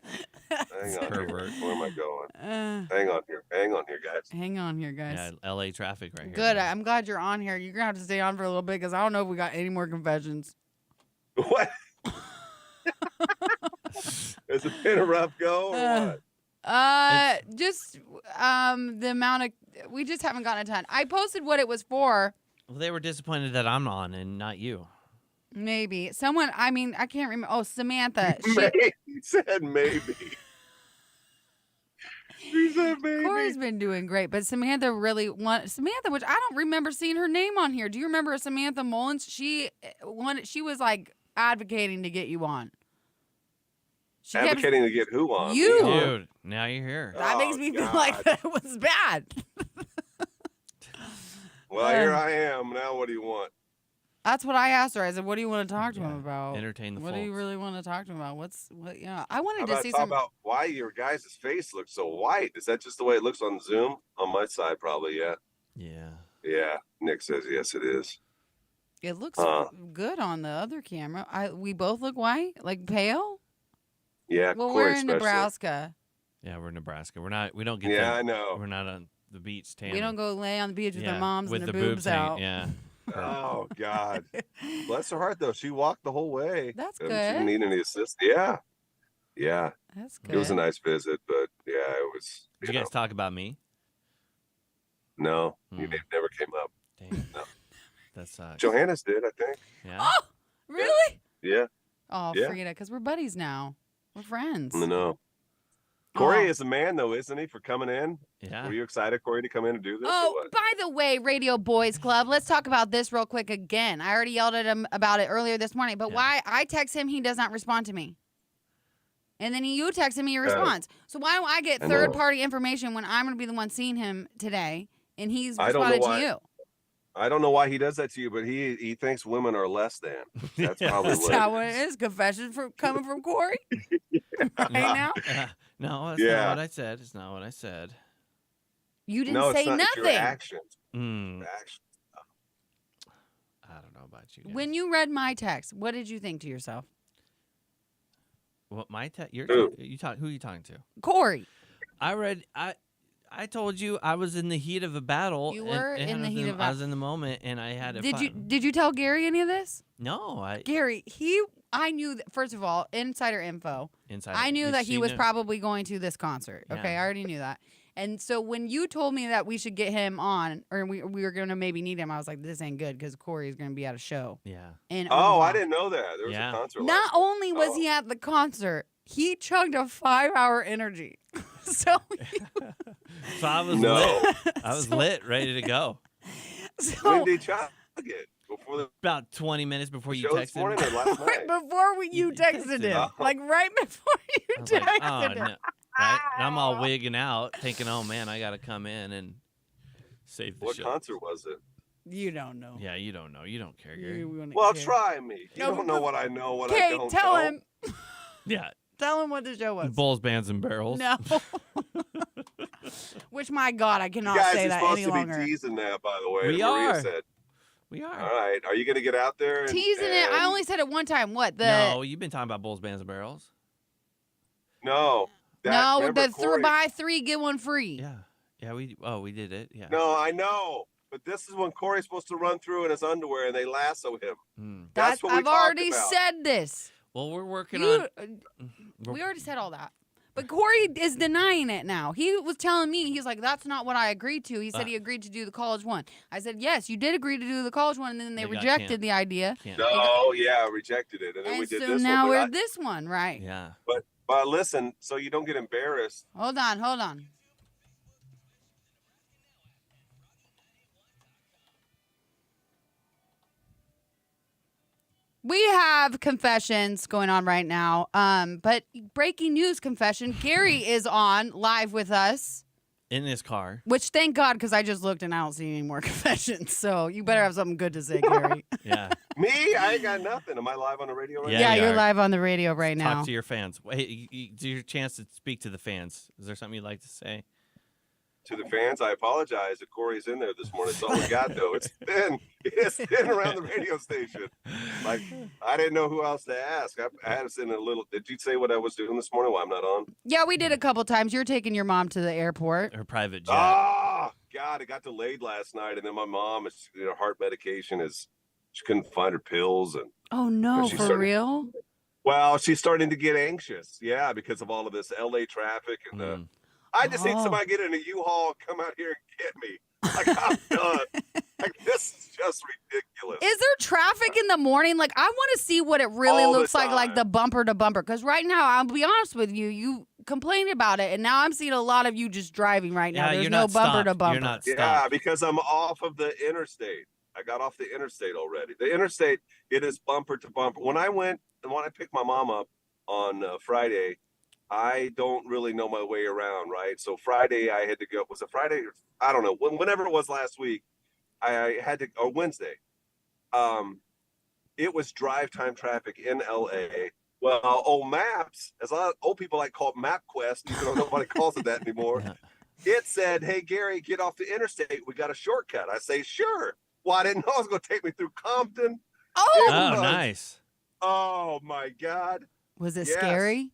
hang on Pervert. here. Where am I going? Uh, Hang on here. Hang on here, guys. hang on here, guys. Yeah, L.A. traffic right here. Good. I'm glad you're on here. You're gonna have to stay on for a little bit because I don't know if we got any more confessions. What? Has it been a rough go or what? Just the amount of we just haven't gotten a ton. I posted what it was for. Well, they were disappointed that I'm on and not you. Maybe someone. I mean, I can't remember. Oh, Samantha. He said maybe. She said maybe. Corey's been doing great, but Samantha really Samantha, which I don't remember seeing her name on here. Do you remember Samantha Mullins? She was like advocating to get you on. She kept- Advocating to get who on? You. Me on? Dude, now you're here. that Oh, makes me feel God. like it was bad. Well, here I am. Now what do you want? That's what I asked her. I said, "What do you want to talk to him about? Entertain the What do you folks. really want to talk to him about? What? Yeah, I wanted How to about see talk some. about why your guys' face looks so white? Is that just the way it looks on Zoom? On my side, probably, yeah. Yeah. Yeah. Nick says yes, it is. It looks good on the other camera. We both look white, like pale. Yeah. Well, Corey we're in especially. Nebraska. Yeah, we're in Nebraska. We don't get Yeah, that. I know. We're not on the beach tanning. We don't go lay on the beach with yeah, our moms with and the their boobs hanging- out. Yeah. Oh God. Bless her heart though. She walked the whole way. That's She good. didn't need any assist. Yeah. Yeah. That's good. It was a nice visit, but yeah, it was. Did you guys talk about me? No, Hmm. you never came up. Dang. No. That sucks. Johanna's did, I think. Yeah. Really? Yeah. Oh, Yeah. Frida, because we're buddies now. We're friends. No. Corey Oh. is a man though, isn't he, for coming in? Yeah. Were you excited, Corey, to come in and do this? or Oh, what? by the way, Radio Boys Club, let's talk about this real quick again. I already yelled at him about it earlier this morning, but Yeah. why I text him, he does not respond to me. And then you text him, he responds. So why don't I get I know. third-party information when I'm going to be the one seeing him today, and he's I don't know responded to why. you? I don't know why he does that to you, but he thinks women are less than. That's Yeah. probably That's what. how it is. Confessions coming from Corey right now. No, that's Yeah. not what I said. It's not what I said. You didn't No, say it's not. It's your nothing. actions. Mm, Actions. I don't know about you guys. When you read my text, what did you think to yourself? What my you're Who? you talk who are you talking to? Corey, I told you I was in the heat of a battle. You and- were and in the heat of a I was in the moment and I had to did you tell Gary any of this? No, Gary, I knew that, first of all, insider info. inside I knew that he was knew. probably going to this concert. Okay, Yeah. I already knew that. And so when you told me that we should get him on, or we were going to maybe need him, I was like, this ain't good because Corey's going to be at a show. Yeah. In Oh, Omaha. I didn't know that. There was Yeah. a concert. Not last only was Oh. he at the concert, he chugged a 5-hour energy. so, So I was No. lit. I was So- lit, ready to go. so When did you it? Before the About 20 minutes before you show this texted morning me. or last right night? before you You texted texted him, him. like right before you I was like, texted oh, him. no. Right? And I'm all wigging out, thinking, oh man, I got to come in and save the What show. concert was it? You don't know. Yeah, you don't know. You don't care, Gary. You wouldn't Well, care. try me. You No, don't know what I know, what I Okay, don't tell know. him. Yeah. Tell him what the show was. Bulls, bands, and barrels. No. Which, my God, I You cannot guys say are that supposed any to longer. be teasing that, by the way. We Maria are. said. We are. All right. Are you going to get out there? Teasing it. I only said it one time. What? No, you've been talking about Bulls, bands, and barrels. No. No, remember the Corey- buy 3, get 1 free. Yeah. Yeah, we did it. Yeah. No, I know. But this is when Corey's supposed to run through in his underwear and they lasso him. Mm. That's what we I've talked already about. said this. Well, we're working You, on. we already said all that. But Corey is denying it now. He was telling me, he's like, that's not what I agreed to. He said he agreed to do the college one. I said, yes, you did agree to do the college one, and then they They got rejected can't. the idea. Can't. No, yeah, rejected it. And then we And did so this now one. we're But, this one, right? Yeah. but listen, so you don't get embarrassed. Hold on. We have confessions going on right now. But breaking news confession, Gary is on live with us. In his car. Which, thank God, because I just looked and I don't see any more confessions. So you better have something good to say, Gary. Yeah. Me? I ain't got nothing. Am I live on the radio right Yeah, Yeah, you you're are. live on the radio right now. Talk to your fans. Wait, do your chance to speak to the fans. Is there something you'd like to say? To the fans, I apologize that Corey's in there this morning. That's all we got, though. It's been around the radio station. Like, I didn't know who else to ask. I had to send a little. Did you say what I was doing this morning while I'm not on? Yeah, we did a couple times. You're taking your mom to the airport. Her private jet. Ah, God, it got delayed last night, and then my mom, her heart medication she couldn't find her pills, and Oh, no, She's for starting- real? well, she's starting to get anxious. Yeah, because of all of this LA traffic, and Mm. I just need Oh. somebody to get in a U-Haul, come out here and get me. Like, I'm done. Like, this is just ridiculous. Is there traffic in the morning? Like, I want to see what it really All the looks like time. the bumper to bumper. Because right now, I'll be honest with you, you complained about it, and now I'm seeing a lot of you just driving right now. Yeah, There's you're no not bumper stopped. to bumper. You're not Yeah, stopped. because I'm off of the interstate. I got off the interstate already. The interstate, it is bumper to bumper. When I picked my mom up on Friday, I don't really know my way around, right? So Friday I had to go. Was it Friday? I don't know. Whenever it was last week, I had to, or Wednesday. It was drive time traffic in LA. Well, old maps, as a lot of old people like call it MapQuest, even though nobody calls it that anymore. Yeah. It said, "Hey Gary, get off the interstate. We got a shortcut." I say, "Sure." Well, I didn't know it was going to take me through Compton. Oh, Oh, was- nice. Oh my God. was it Yes. scary?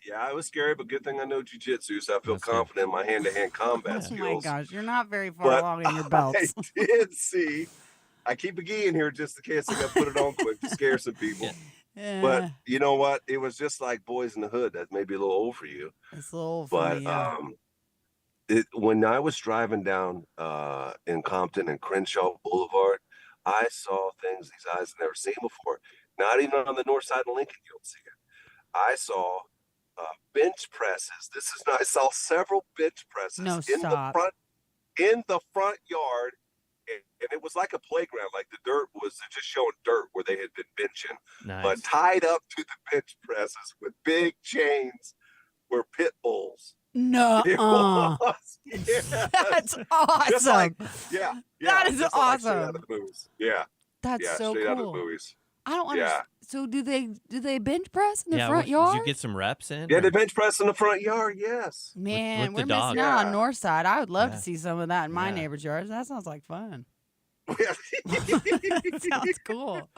Yeah, it was scary, but good thing I know jujitsu, so I feel That's good. confident in my hand-to-hand combat Oh, skills. my gosh. You're not very far But along in your belts. I did see. I keep a gi in here just in case I got to put it on quick to scare some people. Yeah. But Yeah, you know what? It was just like Boys in the Hood. That may be a little old for you. it's a little But funny. Yeah. when I was driving down in Compton and Crenshaw Boulevard, I saw things these eyes have never seen before. Not even on the north side of Lincoln, you don't see it. I saw bench presses. I saw several bench presses No, in stop. the front yard, and it was like a playground. Like the dirt was just showing dirt where they had been benching, Nice. but tied up to the bench presses with big chains were pit bulls. No. It was. Yes. That's Just awesome. like, yeah. That is just like straight out awesome. of the movies. Yeah. That's Yeah. so straight out of the cool. movies. I don't Yeah. understand. So do they bench press in the yeah, front did yard? you get some reps in? Yeah, or- the bench press in the front yard. Yes. Man, with we're the missing dog. out on Yeah. North Side. I would love Yeah. to see some of that in my Yeah. neighbor's yards. That sounds like fun. but That sounds cool.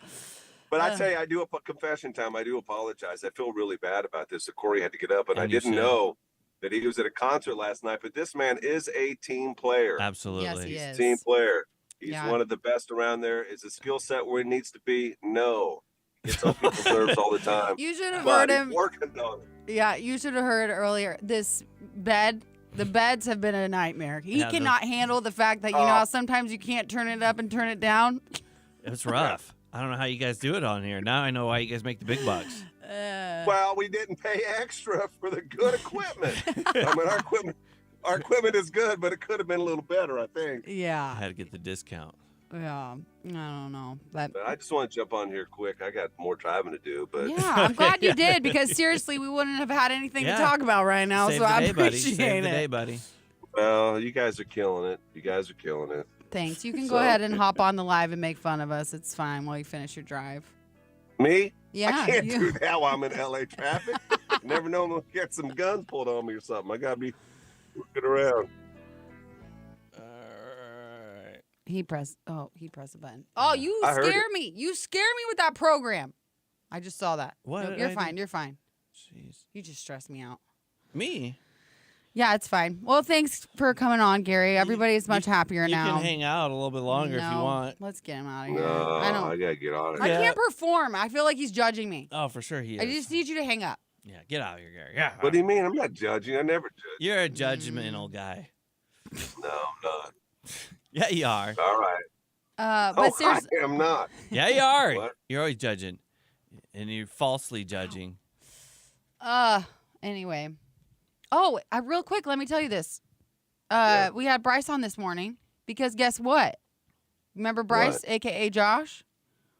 I tell you, I do a confession time. I do apologize. I feel really bad about this. That Corey had to get up, and I And you didn't should. know that he was at a concert last night. But this man is a team player. Absolutely. he He's is. a team player. He's Yeah. one of the best around there. Is his skill set where it needs to be? No. It's on people's nerves all the time. You should have But heard he's him. working on it. Yeah, you should have heard earlier. The beds have been a nightmare. He Yeah, cannot handle the fact that, you know, Oh. how sometimes you can't turn it up and turn it down. It's rough. I don't know how you guys do it on here. Now I know why you guys make the big bucks. Well, we didn't pay extra for the good equipment. I mean, our equipment is good, but it could have been a little better, I think. I Yeah, had to get the discount. yeah. I don't know, but But I just want to jump on here quick. I got more driving to do, but yeah, I'm glad you did because seriously, we wouldn't have had anything Yeah. to talk about right now. Save so the I day, buddy. appreciate Save the day, it. buddy. well, you guys are killing it. You guys are killing it. Thanks. You can So- go ahead and hop on the live and make fun of us. It's fine while you finish your drive. Me? Yeah, I can't you- do that while I'm in LA traffic. Never know I'm gonna get some guns pulled on me or something. I gotta be looking around. Alright. He pressed a button. Oh, you I heard scare me. You scare me with that program. I just saw that. What Nope, did you're I do? fine. You're fine. Jeez. You just stress me out. Me? Yeah, it's fine. Well, thanks for coming on, Gary. Everybody is much happier You now. can hang out a little bit longer if you No, want. Let's get him out of here. No, I I don't. gotta get on I it. Yeah. can't perform. I feel like he's judging me. Oh, for sure he is. I just need you to hang up. Yeah, get out of here, Gary. Yeah. What do you mean? I'm not judging. I never judge. You're a judgmental guy. No, I'm not. Yeah, you are. All right. But Oh, seriously, I am not. Yeah, you are. What? You're always judging. And you're falsely judging. anyway. Oh, real quick, let me tell you this. Yeah. We had Bryce on this morning because guess what? Remember Bryce, aka Josh?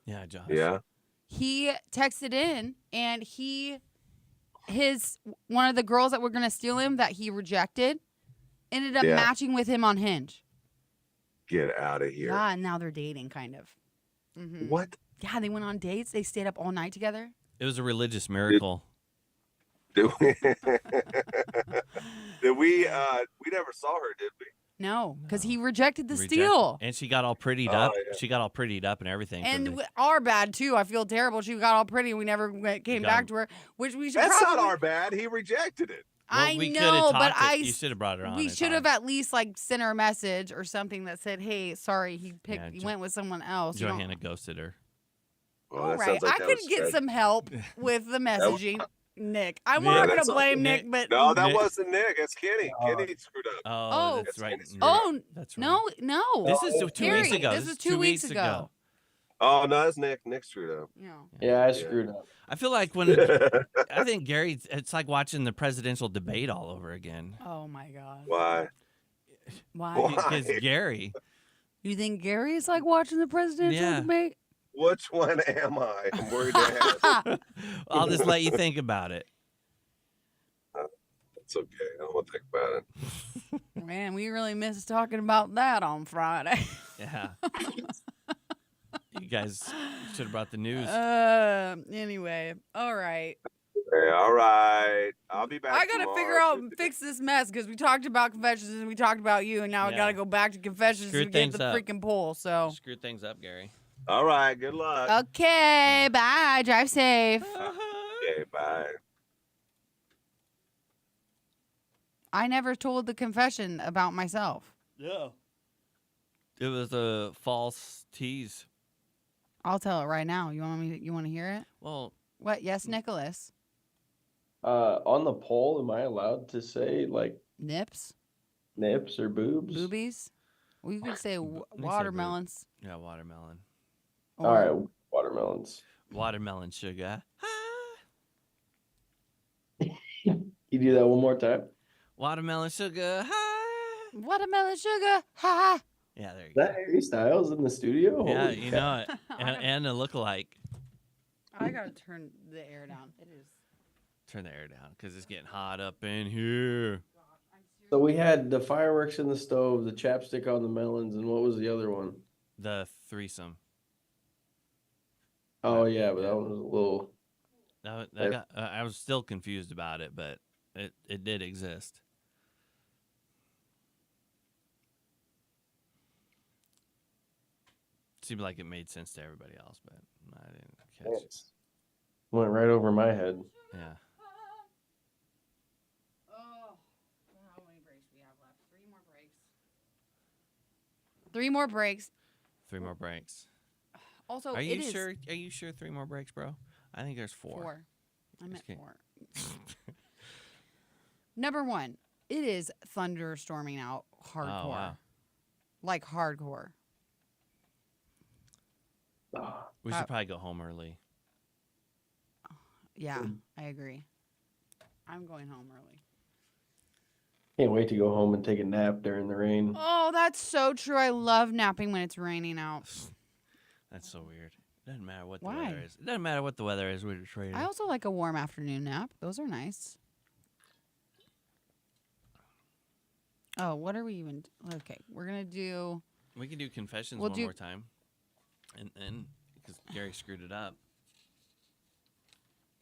Yeah, Josh. Yeah. He texted in, and one of the girls that were gonna steal him that he rejected ended up Yeah. matching with him on Hinge. Get out of here. Yeah, and now they're dating, kind of. Mm-hmm. What? Yeah, they went on dates. They stayed up all night together. It was a religious miracle. Did we? Did we? We never saw her, did we? No, because he No. rejected the Rejected. steal. And she got all prettied Oh, up. yeah. She got all prettied up and everything. And our bad too. I feel terrible. She got all pretty. And we never came got back him. to her, which we should. That's probably, not our bad. He rejected it. I we know, coulda but talked you should have brought her on. we and should have talked. at least like sent her a message or something that said, "Hey, sorry, he went with someone else." You know? Johanna ghosted her. Well, All that right, sounds like I that could was get good. some help with the messaging. Nick, I'm Yeah, not gonna that's all- blame Nick- Nick, but No, that Nick- wasn't Nick. That's Kenny. Kenny screwed up. Oh, that's Oh. right. It's- oh That's right. no, This is 2 Gary, weeks ago. this is 2 weeks ago. Oh no, that's Nick. Nick screwed up. No. Yeah, I Yeah. screwed up. I feel like I think Gary, it's like watching the presidential debate all over again. Oh my God. Why? Why? Why? Because Gary, You think Gary is like watching the presidential Yeah. debate? Which one am I? I'm worried to ask. I'll just let you think about it. It's okay. I don't want to think about it. Man, we really missed talking about that on Friday. Yeah. You guys should have brought the news. Anyway, all right. Hey, all right. I'll be back. I gotta tomorrow. figure out and fix this mess because we talked about confessions and we talked about you, and now I Yeah. gotta go back to confessions Screwed and get things the up. freaking poll. So, Screwed things up, Gary. All right. Good luck. okay, bye. Drive safe. Okay. Bye. I never told the confession about myself. Yeah. It was a false tease. I'll tell it right now. You want to hear it? Well, What? Yes, Nicholas. On the poll, am I allowed to say like Nips, nips or boobs? boobies. We could say boob. watermelons. yeah, watermelon. Or, All right, watermelons. Watermelon sugar. You do that one more time. Watermelon sugar. Watermelon sugar. Ha ha. Yeah, there you Is go. that Harry Styles in the studio? Yeah, Holy you cow. know it. And a lookalike. I gotta turn the air down. It is. Turn the air down because it's getting hot up in here. So we had the fireworks in the stove, the chapstick on the melons, and what was the other one? The threesome. Oh yeah, but that one was a little. I was still confused about it, but it did exist. Seemed like it made sense to everybody else, but I didn't catch it. Went right over my head. Yeah. Oh, how many breaks we have left? 3 more breaks. 3 more breaks. 3 more breaks. Also, Are it you is sure? Are you sure 3 more breaks, bro? I think there's 4. 4. I meant kidding. 4. Number 1, it is thunderstorming out hardcore. Oh, wow. Like hardcore. We should probably go home early. Yeah, I agree. I'm going home early. Can't wait to go home and take a nap during the rain. Oh, that's so true. I love napping when it's raining out. That's so weird. Doesn't matter what the Why? weather is. It doesn't matter what the weather is. We're just ready. I also like a warm afternoon nap. Those are nice. Oh, what are we even? Okay, we're gonna do. We can do confessions We'll one do- more time, and then because Gary screwed it up.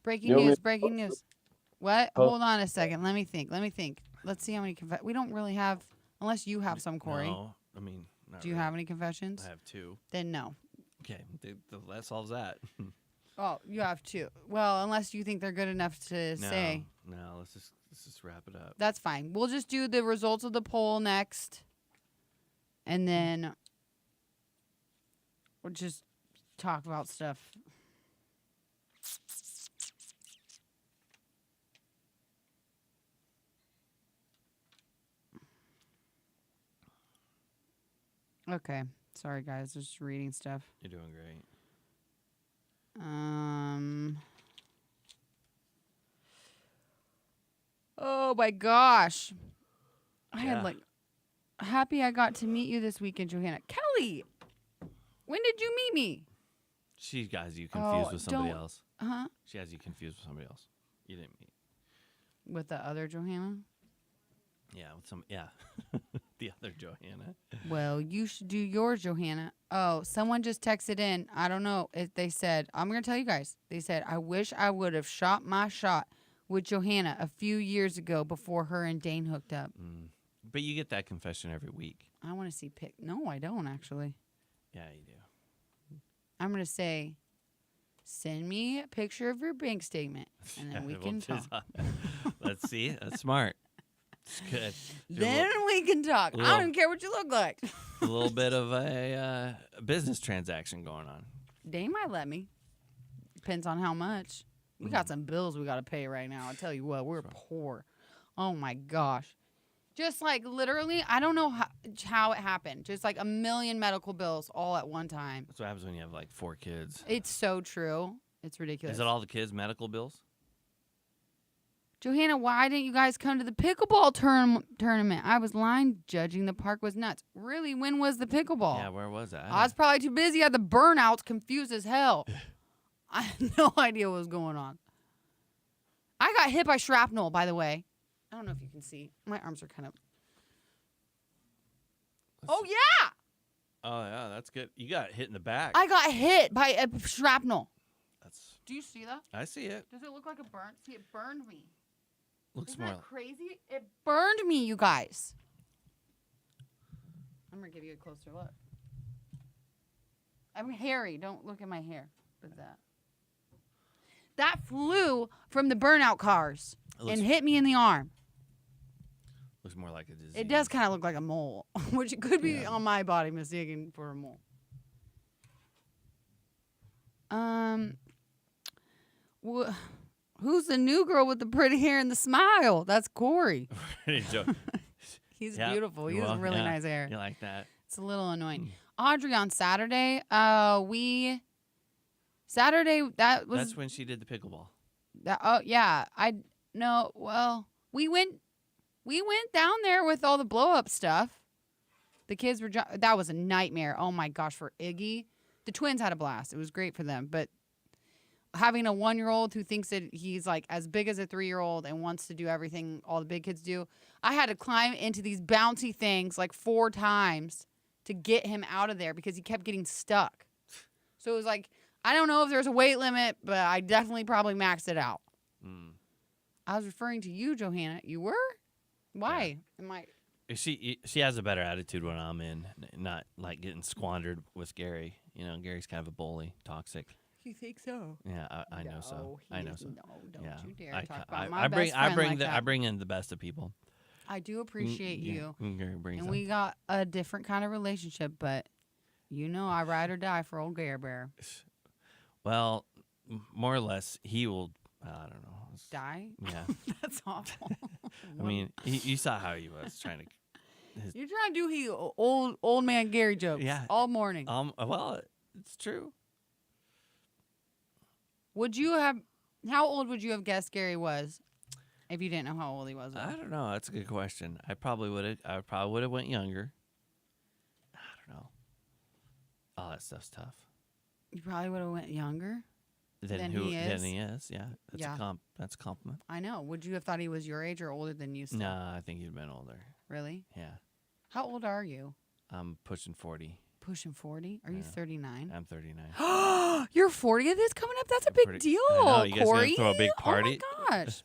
Breaking You want me news, to- breaking news. What? Oh. Hold on a second. Let me think. Let's see how many we don't really have, unless you have some, Corey. No, I mean, not Do you really. have any confessions? I have 2. Then no. Okay, that solves that. Oh, you have 2. Well, unless you think they're good enough to no, say. no. Let's just wrap it up. That's fine. We'll just do the results of the poll next. And then we'll just talk about stuff. Okay. Sorry guys, just reading stuff. You're doing great. Oh my gosh. I Yeah. had like happy I got to meet you this weekend, Johanna. Kelly, when did you meet me? She has you confused with somebody don't- else. Huh? She has you confused with somebody else. You didn't meet. With the other Johanna? Yeah, with some. Yeah, the other Johanna. Well, you should do yours, Johanna. Oh, someone just texted in. I don't know. They said, I'm going to tell you guys. They said, I wish I would have shot my shot with Johanna a few years ago before her and Dane hooked up. But you get that confession every week. I want to see pic. No, I don't actually. Yeah, you do. I'm going to say, send me a picture of your bank statement, and then we We'll can just- talk. Let's see. That's smart. It's good. Do Then we can talk. I little- don't even care what you look like. a little bit of a business transaction going on. Dane might let me. Depends on how much. We got some bills we got to pay right now. I tell you what, we're poor. Oh my gosh. Just like literally, I don't know how it happened. Just like a million medical bills all at one time. That's what happens when you have like 4 kids. It's so true. It's ridiculous. Is it all the kids' medical bills? Johanna, why didn't you guys come to the pickleball tournament? I was lying. Judging the park was nuts. Really? When was the pickleball? Yeah, where was that? I was probably too busy. I had the burnouts, confused as hell. I had no idea what was going on. I got hit by shrapnel, by the way. I don't know if you can see. My arms are kind of. Oh, yeah. Oh, yeah, that's good. You got hit in the back. I got hit by a shrapnel. That's. Do you see that? I see it. Does it look like a burn? See, it burned me. Looks Isn't more. that crazy? It burned me, you guys. I'm going to give you a closer look. I'm hairy. Don't look at my hair. What's that? That flew from the burnout cars Looks, and hit me in the arm. looks more like a disease. It does kind of look like a mole, which it could be on my body mistaken for a mole. Who's the new girl with the pretty hair and the smile? That's Corey. He's Yeah, beautiful. He has well, really yeah, nice hair. You like that? It's a little annoying. Audrey on Saturday, Saturday that was That's when she did the pickleball. oh yeah, we went down there with all the blow up stuff. The kids were that was a nightmare. Oh my gosh, for Iggy. The twins had a blast. It was great for them, but having a 1-year-old who thinks that he's like as big as a 3-year-old and wants to do everything all the big kids do. I had to climb into these bouncy things like 4 times to get him out of there because he kept getting stuck. So it was like, I don't know if there's a weight limit, but I definitely probably maxed it out. I was referring to you, Johanna. You were? Why? She has a better attitude when I'm in, not like getting squandered with Gary. You know, Gary's kind of a bully, toxic. You think so? Yeah, I know so. I know so. No, don't Yeah, you dare I, talk I, about my I bring, best I friend bring like the, that. I bring in the best of people. I do appreciate you. Gary brings And them. we got a different kind of relationship, but you know I ride or die for old Gare Bear. Well, more or less, he will. I don't know. Die? Yeah. That's awful. I mean, you saw how he was trying to. You're trying to do old man Gary jokes all morning. Well, it's true. Would you have? How old would you have guessed Gary was if you didn't know how old he was? I don't know. That's a good question. I probably would have went younger. I don't know. All that stuff's tough. You probably would have went younger. Than he is? Than he is. Yeah. That's Yeah. That's a compliment. I know. Would you have thought he was your age or older than you? Still? No, I think he'd been older. Really? Yeah. How old are you? I'm pushing 40. Pushing 40? Are you Yeah. 39? I'm 39. Your 40th is coming up? That's a big deal, I know, you guys gonna Corey. throw a big party? Oh my gosh.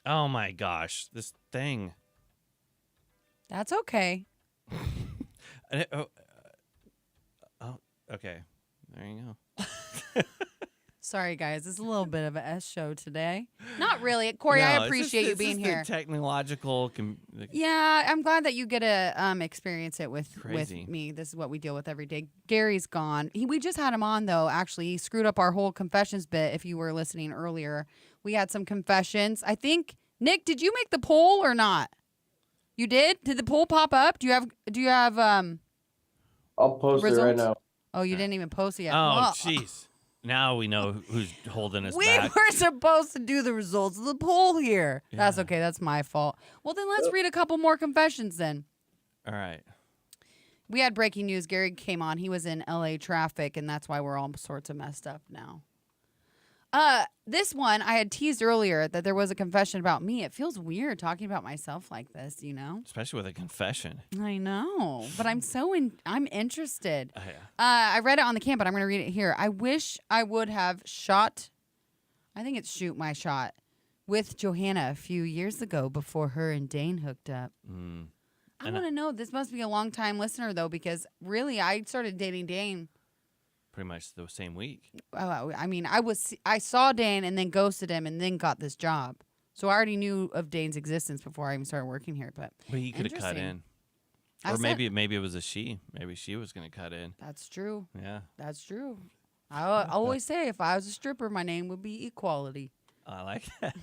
Oh my gosh, this thing. That's okay. Oh, okay. There you go. Sorry, guys. It's a little bit of a S show today. Not really. Corey, I appreciate you being here. Technological. Yeah, I'm glad that you get to experience it with Crazy. me. This is what we deal with every day. Gary's gone. We just had him on, though, actually. He screwed up our whole confessions bit, if you were listening earlier. We had some confessions. I think, Nick, did you make the poll or not? You did? Did the poll pop up? Do you have I'll post it right results? now. Oh, you didn't even post it yet. Oh, jeez. Now we know who's holding us We back. were supposed to do the results of the poll here. That's Yeah. okay. That's my fault. Well, then let's read a couple more confessions then. All right. We had breaking news. Gary came on. He was in LA traffic, and that's why we're all sorts of messed up now. This one, I had teased earlier that there was a confession about me. It feels weird talking about myself like this, you know? Especially with a confession. I know, but I'm interested. Yeah. I read it on the camp, but I'm going to read it here. I wish I would have shot, I think it's shoot my shot, with Johanna a few years ago before her and Dane hooked up. Mm. I And want to know, this must be a long-time listener, though, because really, I started dating Dane. Pretty much the same week. I mean, I saw Dane and then ghosted him and then got this job. So I already knew of Dane's existence before I even started working here. But he could have cut in. Or maybe it was a she. Maybe she was going to cut in. That's true. Yeah. That's true. I always say if I was a stripper, my name would be Equality. I like that.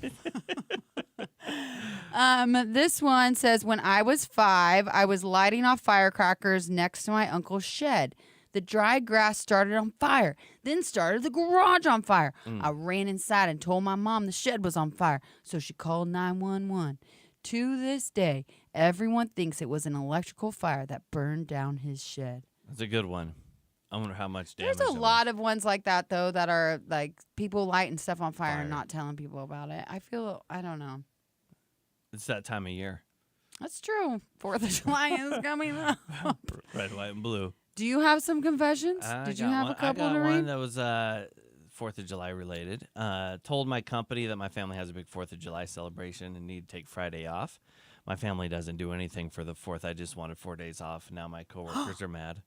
This one says, when I was 5, I was lighting off firecrackers next to my uncle's shed. The dry grass started on fire, then started the garage on fire. I ran inside and told my mom the shed was on fire, so she called 911. To this day, everyone thinks it was an electrical fire that burned down his shed. That's a good one. I wonder how much damage. There's a lot of ones like that, though, that are like people lighting stuff on fire and not telling people about it. I don't know. It's that time of year. That's true. 4th of July is coming up. Red, white, and blue. Do you have some confessions? Did you have a couple I got to one read? that was 4th of July related. Told my company that my family has a big 4th of July celebration and need to take Friday off. My family doesn't do anything for the 4th. I just wanted 4 days off. Now my coworkers are mad.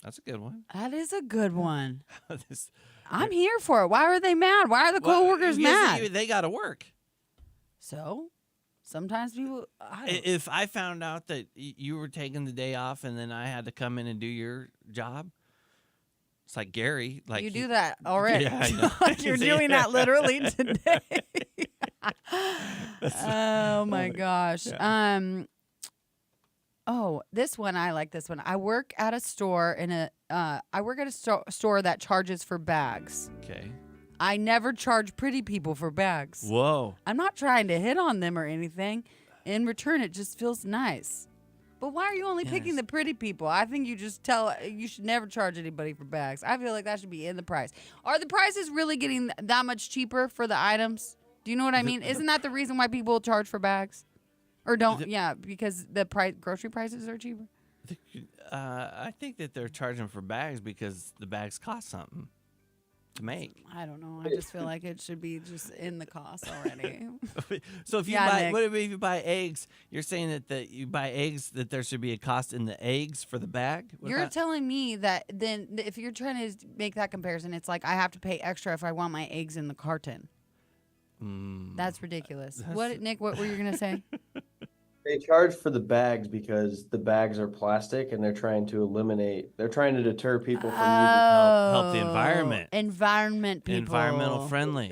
That's a good one. That is a good one. This- I'm here for it. Why are they mad? Why are the coworkers because mad? They got to work. So, sometimes people. If I found out that you were taking the day off and then I had to come in and do your job, it's like Gary. Like you do that already. Yeah, I know. You're doing that literally today. Oh my gosh. Yeah. Oh, this one, I like this one. I work at a store store that charges for bags. Okay. I never charge pretty people for bags. Whoa. I'm not trying to hit on them or anything. In return, it just feels nice. But why are you only picking the pretty people? I think you should never charge anybody for bags. I feel like that should be in the price. Are the prices really getting that much cheaper for the items? Do you know what I mean? Isn't that the reason why people charge for bags? Or don't? Yeah, because the grocery prices are cheaper. I think that they're charging for bags because the bags cost something to make. I don't know. I just feel like it should be just in the cost already. So if you Yeah, buy, Nick. what if you buy eggs? You're saying that you buy eggs, that there should be a cost in the eggs for the bag? What You're about- telling me that then if you're trying to make that comparison, it's like I have to pay extra if I want my eggs in the carton. That's ridiculous. Nick, what were you going to say? They charge for the bags because the bags are plastic and they're trying to deter people from help the environment. Environment people. Environmental friendly.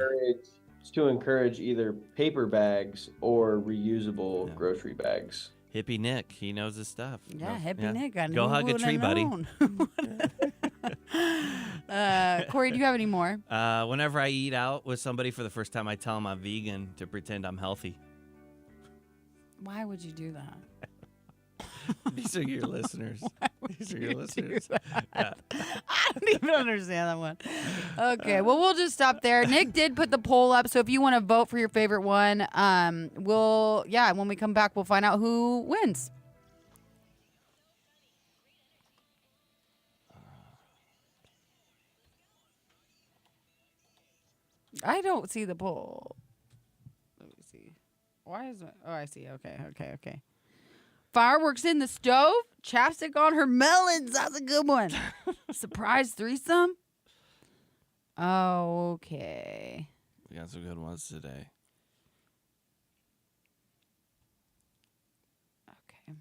to encourage either paper bags or reusable grocery bags. Hippie Nick, he knows his stuff. Yeah, hippie Nick. I Go hug a tree, buddy. Corey, do you have any more? Whenever I eat out with somebody for the first time, I tell them I'm vegan to pretend I'm healthy. Why would you do that? These are your listeners. These are your listeners. I don't even understand that one. Okay, well, we'll just stop there. Nick did put the poll up, so if you want to vote for your favorite one, when we come back, we'll find out who wins. I don't see the poll. Let me see. Why is it? Oh, I see. Okay. Fireworks in the stove, chapstick on her melons. That's a good one. Surprise threesome. Okay. We got some good ones today. Okay.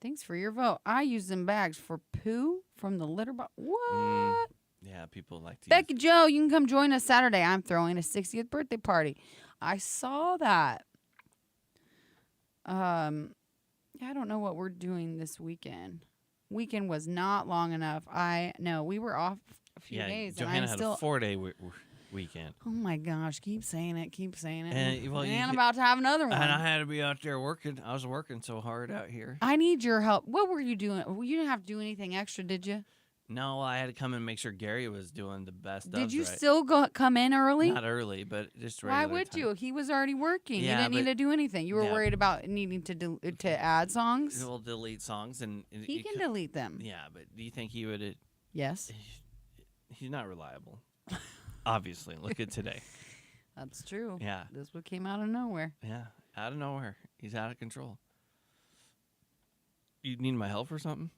Thanks for your vote. I use them bags for poo from the litter box. What? Yeah, people like to Becky Joe, you can come join us Saturday. I'm throwing a 60th birthday party. I saw that. I don't know what we're doing this weekend. weekend was not long enough. We were off a few days. Johanna and I'm had still, a 4-day weekend. Oh my gosh, keep saying it. And, well, I'm about to have another one. And I had to be out there working. I was working so hard out here. I need your help. What were you doing? You didn't have to do anything extra, did you? No, I had to come and make sure Gary was doing the best. Did you right. still come in early? Not early, but just Why regular would time. you? He was already working. Yeah, you didn't need but- to do anything. You were yeah. worried about needing to add songs. We'll delete songs and He you can could- delete them. Yeah, but do you think he would? Yes, He's not reliable. Obviously, look at today. that's true. Yeah, This one came out of nowhere. yeah, out of nowhere, he's out of control. You need my help or something?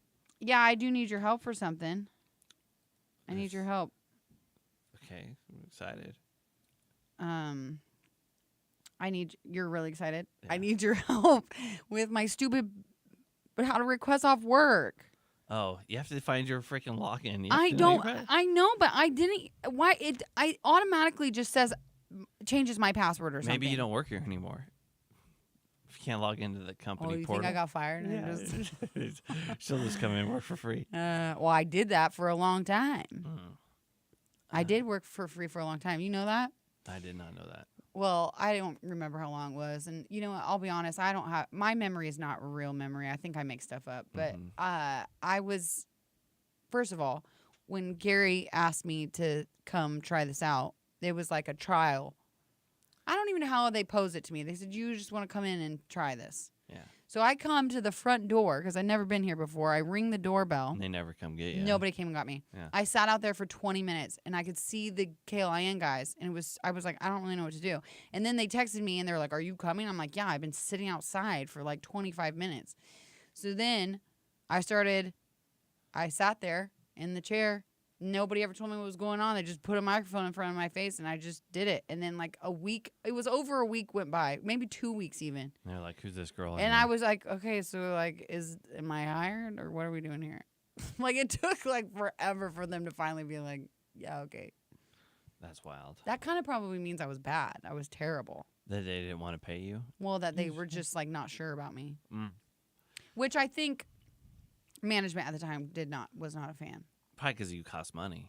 Yeah, I do need your help for something. I need your help. Okay, I'm excited. You're really excited. I Yeah. need your help with my stupid, but how to request off work. Oh, you have to find your freaking login. You have I to know your don't. pa- I know, but I didn't. Why it? I automatically just says changes my password or something. Maybe you don't work here anymore. If you can't log into the company Oh, you portal. think I got fired? And Yeah. just- She'll just come in and work for free. well, I did that for a long time. Mm. I did work for free for a long time. You know that? I did not know that. Well, I don't remember how long it was, and you know what? I'll be honest. I don't have my memory is not real memory. I think I make stuff up. But Mhm. I was, first of all, when Gary asked me to come try this out, it was like a trial. I don't even know how they posed it to me. They said you just want to come in and try this. Yeah. So I come to the front door because I'd never been here before. I ring the doorbell. And they never come get you. Nobody came and got me. Yeah. I sat out there for 20 minutes and I could see the KLIN guys and I was like, I don't really know what to do. And then they texted me and they were like, are you coming? I'm like, yeah, I've been sitting outside for like 25 minutes. So then I sat there in the chair. Nobody ever told me what was going on. They just put a microphone in front of my face and I just did it. And then like it was over a week went by, maybe 2 weeks even. And they're like, who's this girl? And I was like, okay, so like, am I hired or what are we doing here? Like it took like forever for them to finally be like, yeah, okay. That's wild. That kind of probably means I was bad. I was terrible. That they didn't want to pay you? Well, that they were just like not sure about me, Mm. which I think management at the time was not a fan. Probably because you cost money.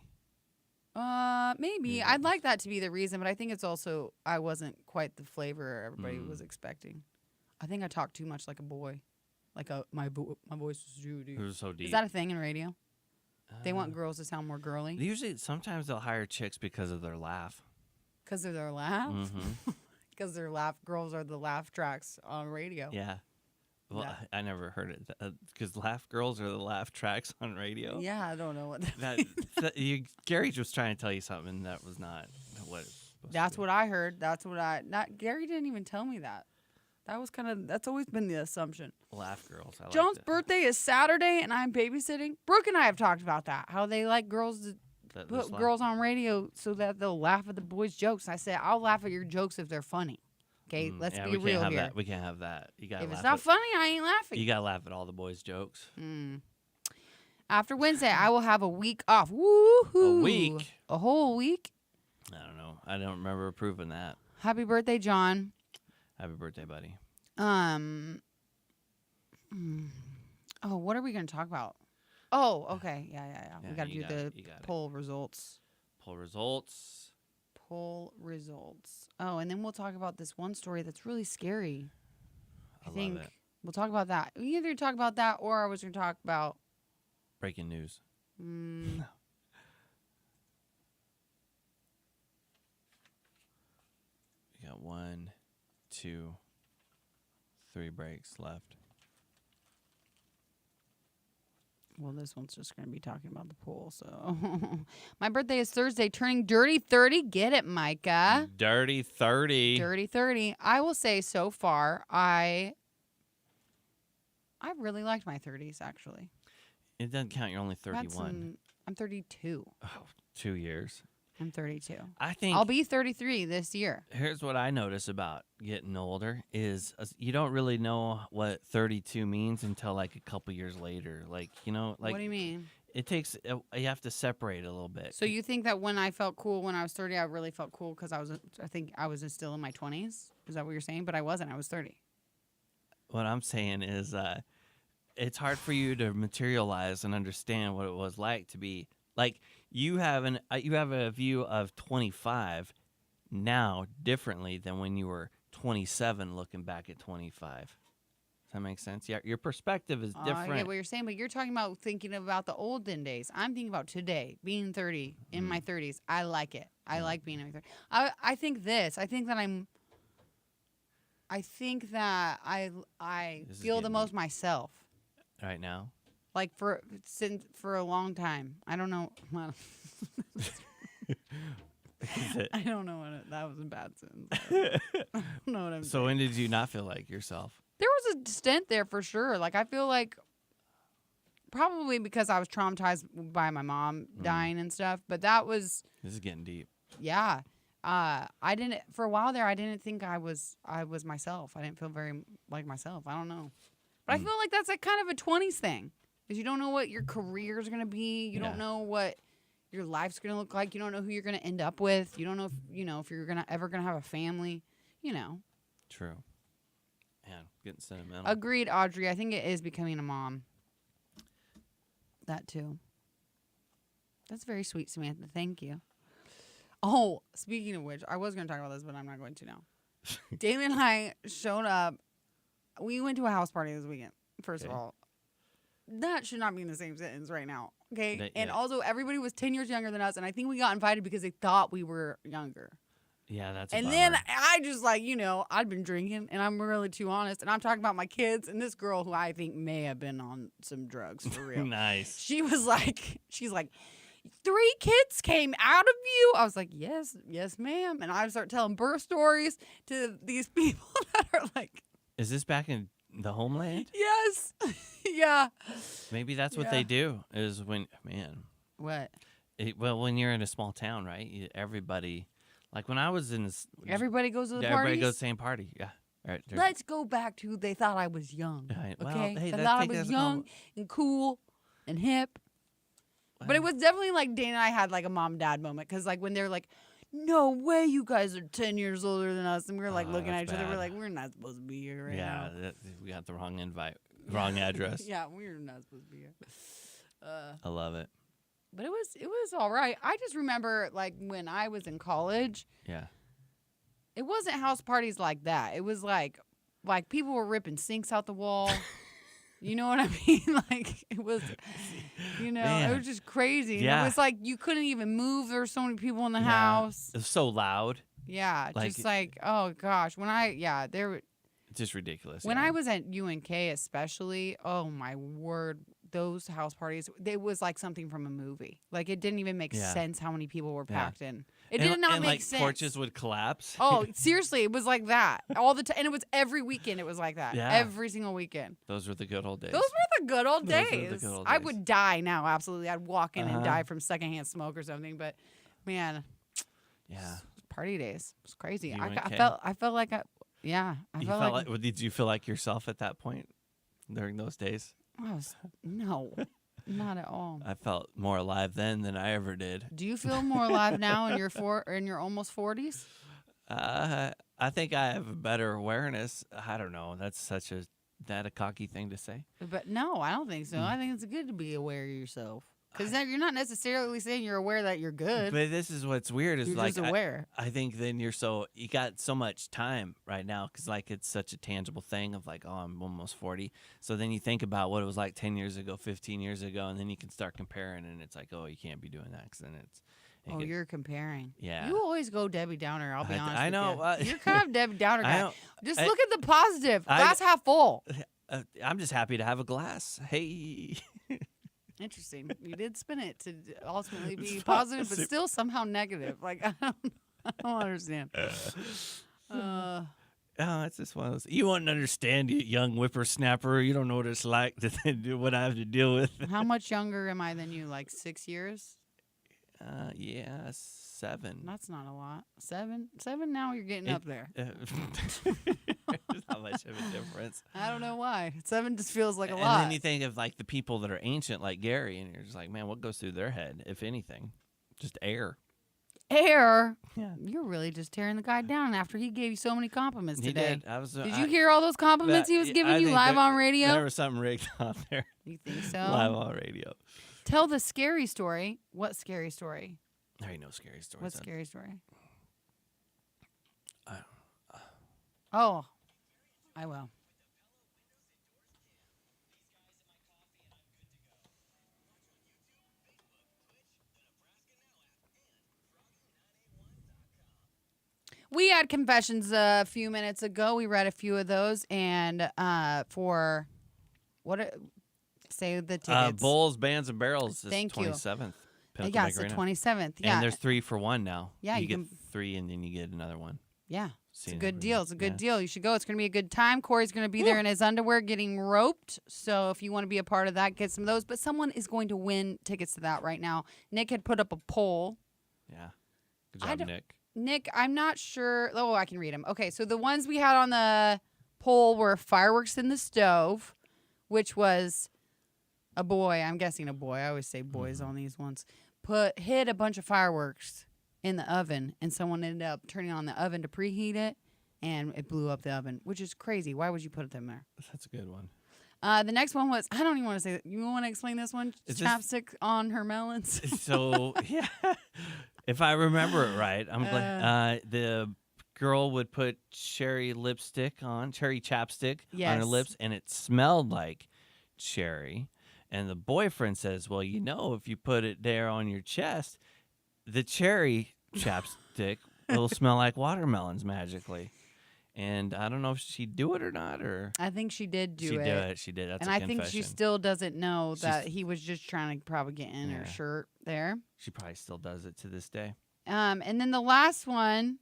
Maybe Yeah. I'd like that to be the reason, but I think it's also I wasn't quite the flavor everybody was expecting. I think I talked too much like a boy, like my voice was Judy. It was so deep. Is that a thing in radio? They want girls to sound more girly Usually, sometimes they'll hire chicks because of their laugh. because of their laugh. Mm-hmm. Because their girls are the laugh tracks on radio. Yeah. Well, Yeah. I never heard it because laugh girls are the laugh tracks on radio. Yeah, I don't know what Gary was trying to tell you something that was not what. It was supposed That's to what I heard. Gary didn't even tell me that. That's always been the assumption. be. Laugh girls. I John's liked it. birthday is Saturday and I'm babysitting. Brooke and I have talked about that. How they like girls to That put was laugh. girls on radio so that they'll laugh at the boys' jokes. I said, I'll laugh at your jokes if they're funny. Okay, let's Yeah, be we real can't have here. that. We can't have that. You gotta If laugh. it's not funny, I ain't laughing. You gotta laugh at all the boys' jokes. After Wednesday, I will have a week off. Woohoo! A week? A whole week. I don't know. I don't remember approving that. Happy birthday, John. Happy birthday, buddy. Oh, what are we going to talk about? Oh, okay. Yeah. Yeah, We got to you do got the it, you got it. poll results. Poll results. Poll results. Oh, and then we'll talk about this one story that's really scary. I think love it. we'll talk about that. We either talk about that or I was going to talk about. Breaking news. We got 1, 2, 3 breaks left. Well, this one's just going to be talking about the poll. So, my birthday is Thursday, turning dirty 30. Get it, Micah? Dirty 30. Dirty 30. I will say so far, I really liked my 30s, actually. It doesn't count. You're only I've had 31. I'm 32. Oh, 2 years. I'm 32. I think I'll be 33 this year. here's what I notice about getting older is you don't really know what 32 means until like a couple years later. Like, like What do you mean? it takes you have to separate a little bit. So you think that when I felt cool when I was 30, I really felt cool because I think I was still in my 20s? Is that what you're saying? But I wasn't. I was 30. What I'm saying is it's hard for you to materialize and understand what it was like to be like you have a view of 25 now differently than when you were 27 looking back at 25. Does that make sense? Yeah, your perspective is different. I get what you're saying, but you're talking about thinking about the olden days. I'm thinking about today, being 30, in my 30s. I like it. I like being in my 30s. I think this. I think that I This is feel the getting most deep. myself. Right now. Like for a long time. I don't know. I don't know that was a bad sentence. I don't know what I'm So saying. when did you not feel like yourself? There was a stint there for sure. Like I feel like probably because I was traumatized by my mom dying and stuff, but that was This is getting deep. yeah. I didn't for a while there. I didn't think I was myself. I didn't feel very like myself. I don't know, but I feel like that's like kind of a 20s thing, because you don't know what your career is gonna be. You don't know what your life's gonna look like. You don't know who you're gonna end up with. You don't know if you're ever gonna have a family. You know. True. Man, getting sentimental. Agreed, Audrey. I think it is becoming a mom. That too. That's very sweet, Samantha. Thank you. Oh, speaking of which, I was going to talk about this, but I'm not going to now. David and I showed up. We went to a house party this weekend, first of Okay. all. That should not be in the same sentence right now, okay? And Yeah. also, everybody was 10 years younger than us, and I think we got invited because they thought we were younger. Yeah, that's a And bummer. then I just like, I'd been drinking, and I'm really too honest, and I'm talking about my kids and this girl who I think may have been on some drugs for real. Nice. She's like, 3 kids came out of you? I was like, yes, ma'am. And I start telling birth stories to these people that are like, Is this back in the homeland? yes, yeah. Maybe that's what Yeah. they do. Is when What? well, when you're in a small town, right? Everybody, like when I was in this, Everybody goes to the everybody parties? goes to the same party. Yeah. Right. Let's go back to they thought I was young. Right, well, Okay? hey, They that thought I thing was doesn't young come- and cool and hip. But it was definitely like Dana and I had like a mom dad moment, because like when they're like, no way you guys are 10 years older than us, and we were like looking at that's each other, we're bad. like, we're not supposed to be here right now. we got the wrong invite, wrong address. Yeah, we're not supposed to be here. I love it. But it was all right. I just remember like when I was in college, Yeah. it wasn't house parties like that. It was like people were ripping sinks out the wall. You know what I mean? Like it was, it Man. was just crazy. And Yeah. it was like you couldn't even move. There were so many people in the Yeah. house. It's so loud. Yeah, Like- just like, oh gosh, there. It's just ridiculous. When yeah. I was at UNK, especially, oh my word, those house parties, it was like something from a movie. Like it didn't even make Yeah. sense how many people were Yeah. packed in. It and, did not and, make like, sense. Porches would collapse. Oh, seriously, it was like that all the time, and it was every weekend. It was like that Yeah. every single weekend. Those were the good old days. Those were the good old Those were days. the good old I days. would die now. Absolutely, I'd walk in and Uh-huh. die from secondhand smoke or something. But man, Yeah. party days. It was crazy. You I went, Kay? felt like I You felt felt like like, did you feel like yourself at that point during those days? I was no, not at all. I felt more alive then than I ever did. Do you feel more alive now in your almost 40s? I think I have a better awareness. I don't know. That's a cocky thing to say. But no, I don't think so. Hmm. I think it's good to be aware of yourself, because you're not necessarily saying you're aware that you're good. But this is what's weird is You're like just aware. I think then you got so much time right now because like it's such a tangible thing of like, oh, I'm almost 40. So then you think about what it was like 10 years ago, 15 years ago, and then you can start comparing, and it's like, oh, you can't be doing that because then Oh, you're comparing. Yeah. You always go Debbie Downer. I'll be honest. I with know. You. You're kind of Debbie Downer I guy. don't- Just I- look at the positive. I- Glass half full. I'm just happy to have a glass. Hey. Interesting. You did spin it to ultimately be It's positive, but positive. still somehow negative. Like I don't understand. Oh, it's just one of those. You wouldn't understand, you young whippersnapper. You don't know what it's like to do what I have to deal with. How much younger am I than you? Like 6 years? Yeah, 7. That's not a lot. 7? 7 now you're getting up there. There's not much of a difference. I don't know why. 7 just feels like a And lot. then you think of like the people that are ancient, like Gary, and you're just like, man, what goes through their head, if anything? Just air. air. Yeah. You're really just tearing the guy down after he gave you so many compliments He today. did. Did you hear all those compliments he was giving you live on radio? There was something rigged on there. You think so? Live on radio. Tell the scary story. What scary story? There ain't no scary stories. What scary story? I Oh, I will. We had confessions a few minutes ago. We read a few of those, and for say the tickets. Bowls, Bands, and Barrels is Thank you. 27th. Yeah, it's the 27th. Yeah, And there's 3 for 1 now. Yeah, you you get can- 3 and then you get another one. yeah. It's a Seeing good everybody. deal. It's a good Yeah. deal. You should go. It's going to be a good time. Corey's going to be there in his underwear getting roped. So if you want to be a part of that, get some of those. But someone is going to win tickets to that right now. Nick had put up a poll. Yeah. Good I job, don't- Nick. Nick, I'm not sure. Oh, I can read them. Okay, so the ones we had on the poll were fireworks in the stove, which was a boy. I'm guessing a boy. I always say boys on these ones. Hid a bunch of fireworks in the oven, and someone ended up turning on the oven to preheat it, and it blew up the oven, which is crazy. Why would you put them there? That's a good one. The next one was, I don't even want to say that. You want to explain this one? Is this- Chapstick on her melons. So, yeah. If I remember it right, I'm glad. The girl would put cherry chapstick on her Yes. lips, and it smelled like cherry. And the boyfriend says, well, if you put it there on your chest, the cherry chapstick will smell like watermelons magically. And I don't know if she'd do it or not, or I think she did do she'd it. do it. She did. That's And a I confession. think she still doesn't know that She's- he was just trying to probably get in her Yeah. shirt there. She probably still does it to this day. And then the last one,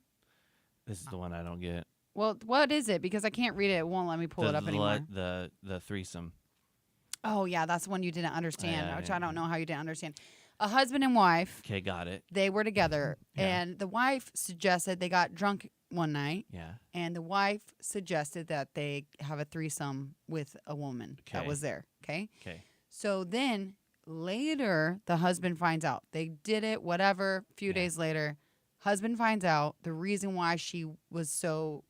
This is the one I don't get. well, what is it? Because I can't read it. It won't let me pull it up anymore. The threesome. Oh, yeah, that's the one you didn't understand, Yeah, which yeah, I don't yeah. know how you didn't understand. A husband and wife, Okay, got it. they were together, Yeah. and the wife suggested they got drunk one night, Yeah. and the wife suggested that they have a threesome with a woman that Okay. was there, okay? Okay. So then later, the husband finds out. They did it, whatever. A few Yeah. days later, husband finds out the reason why she was so,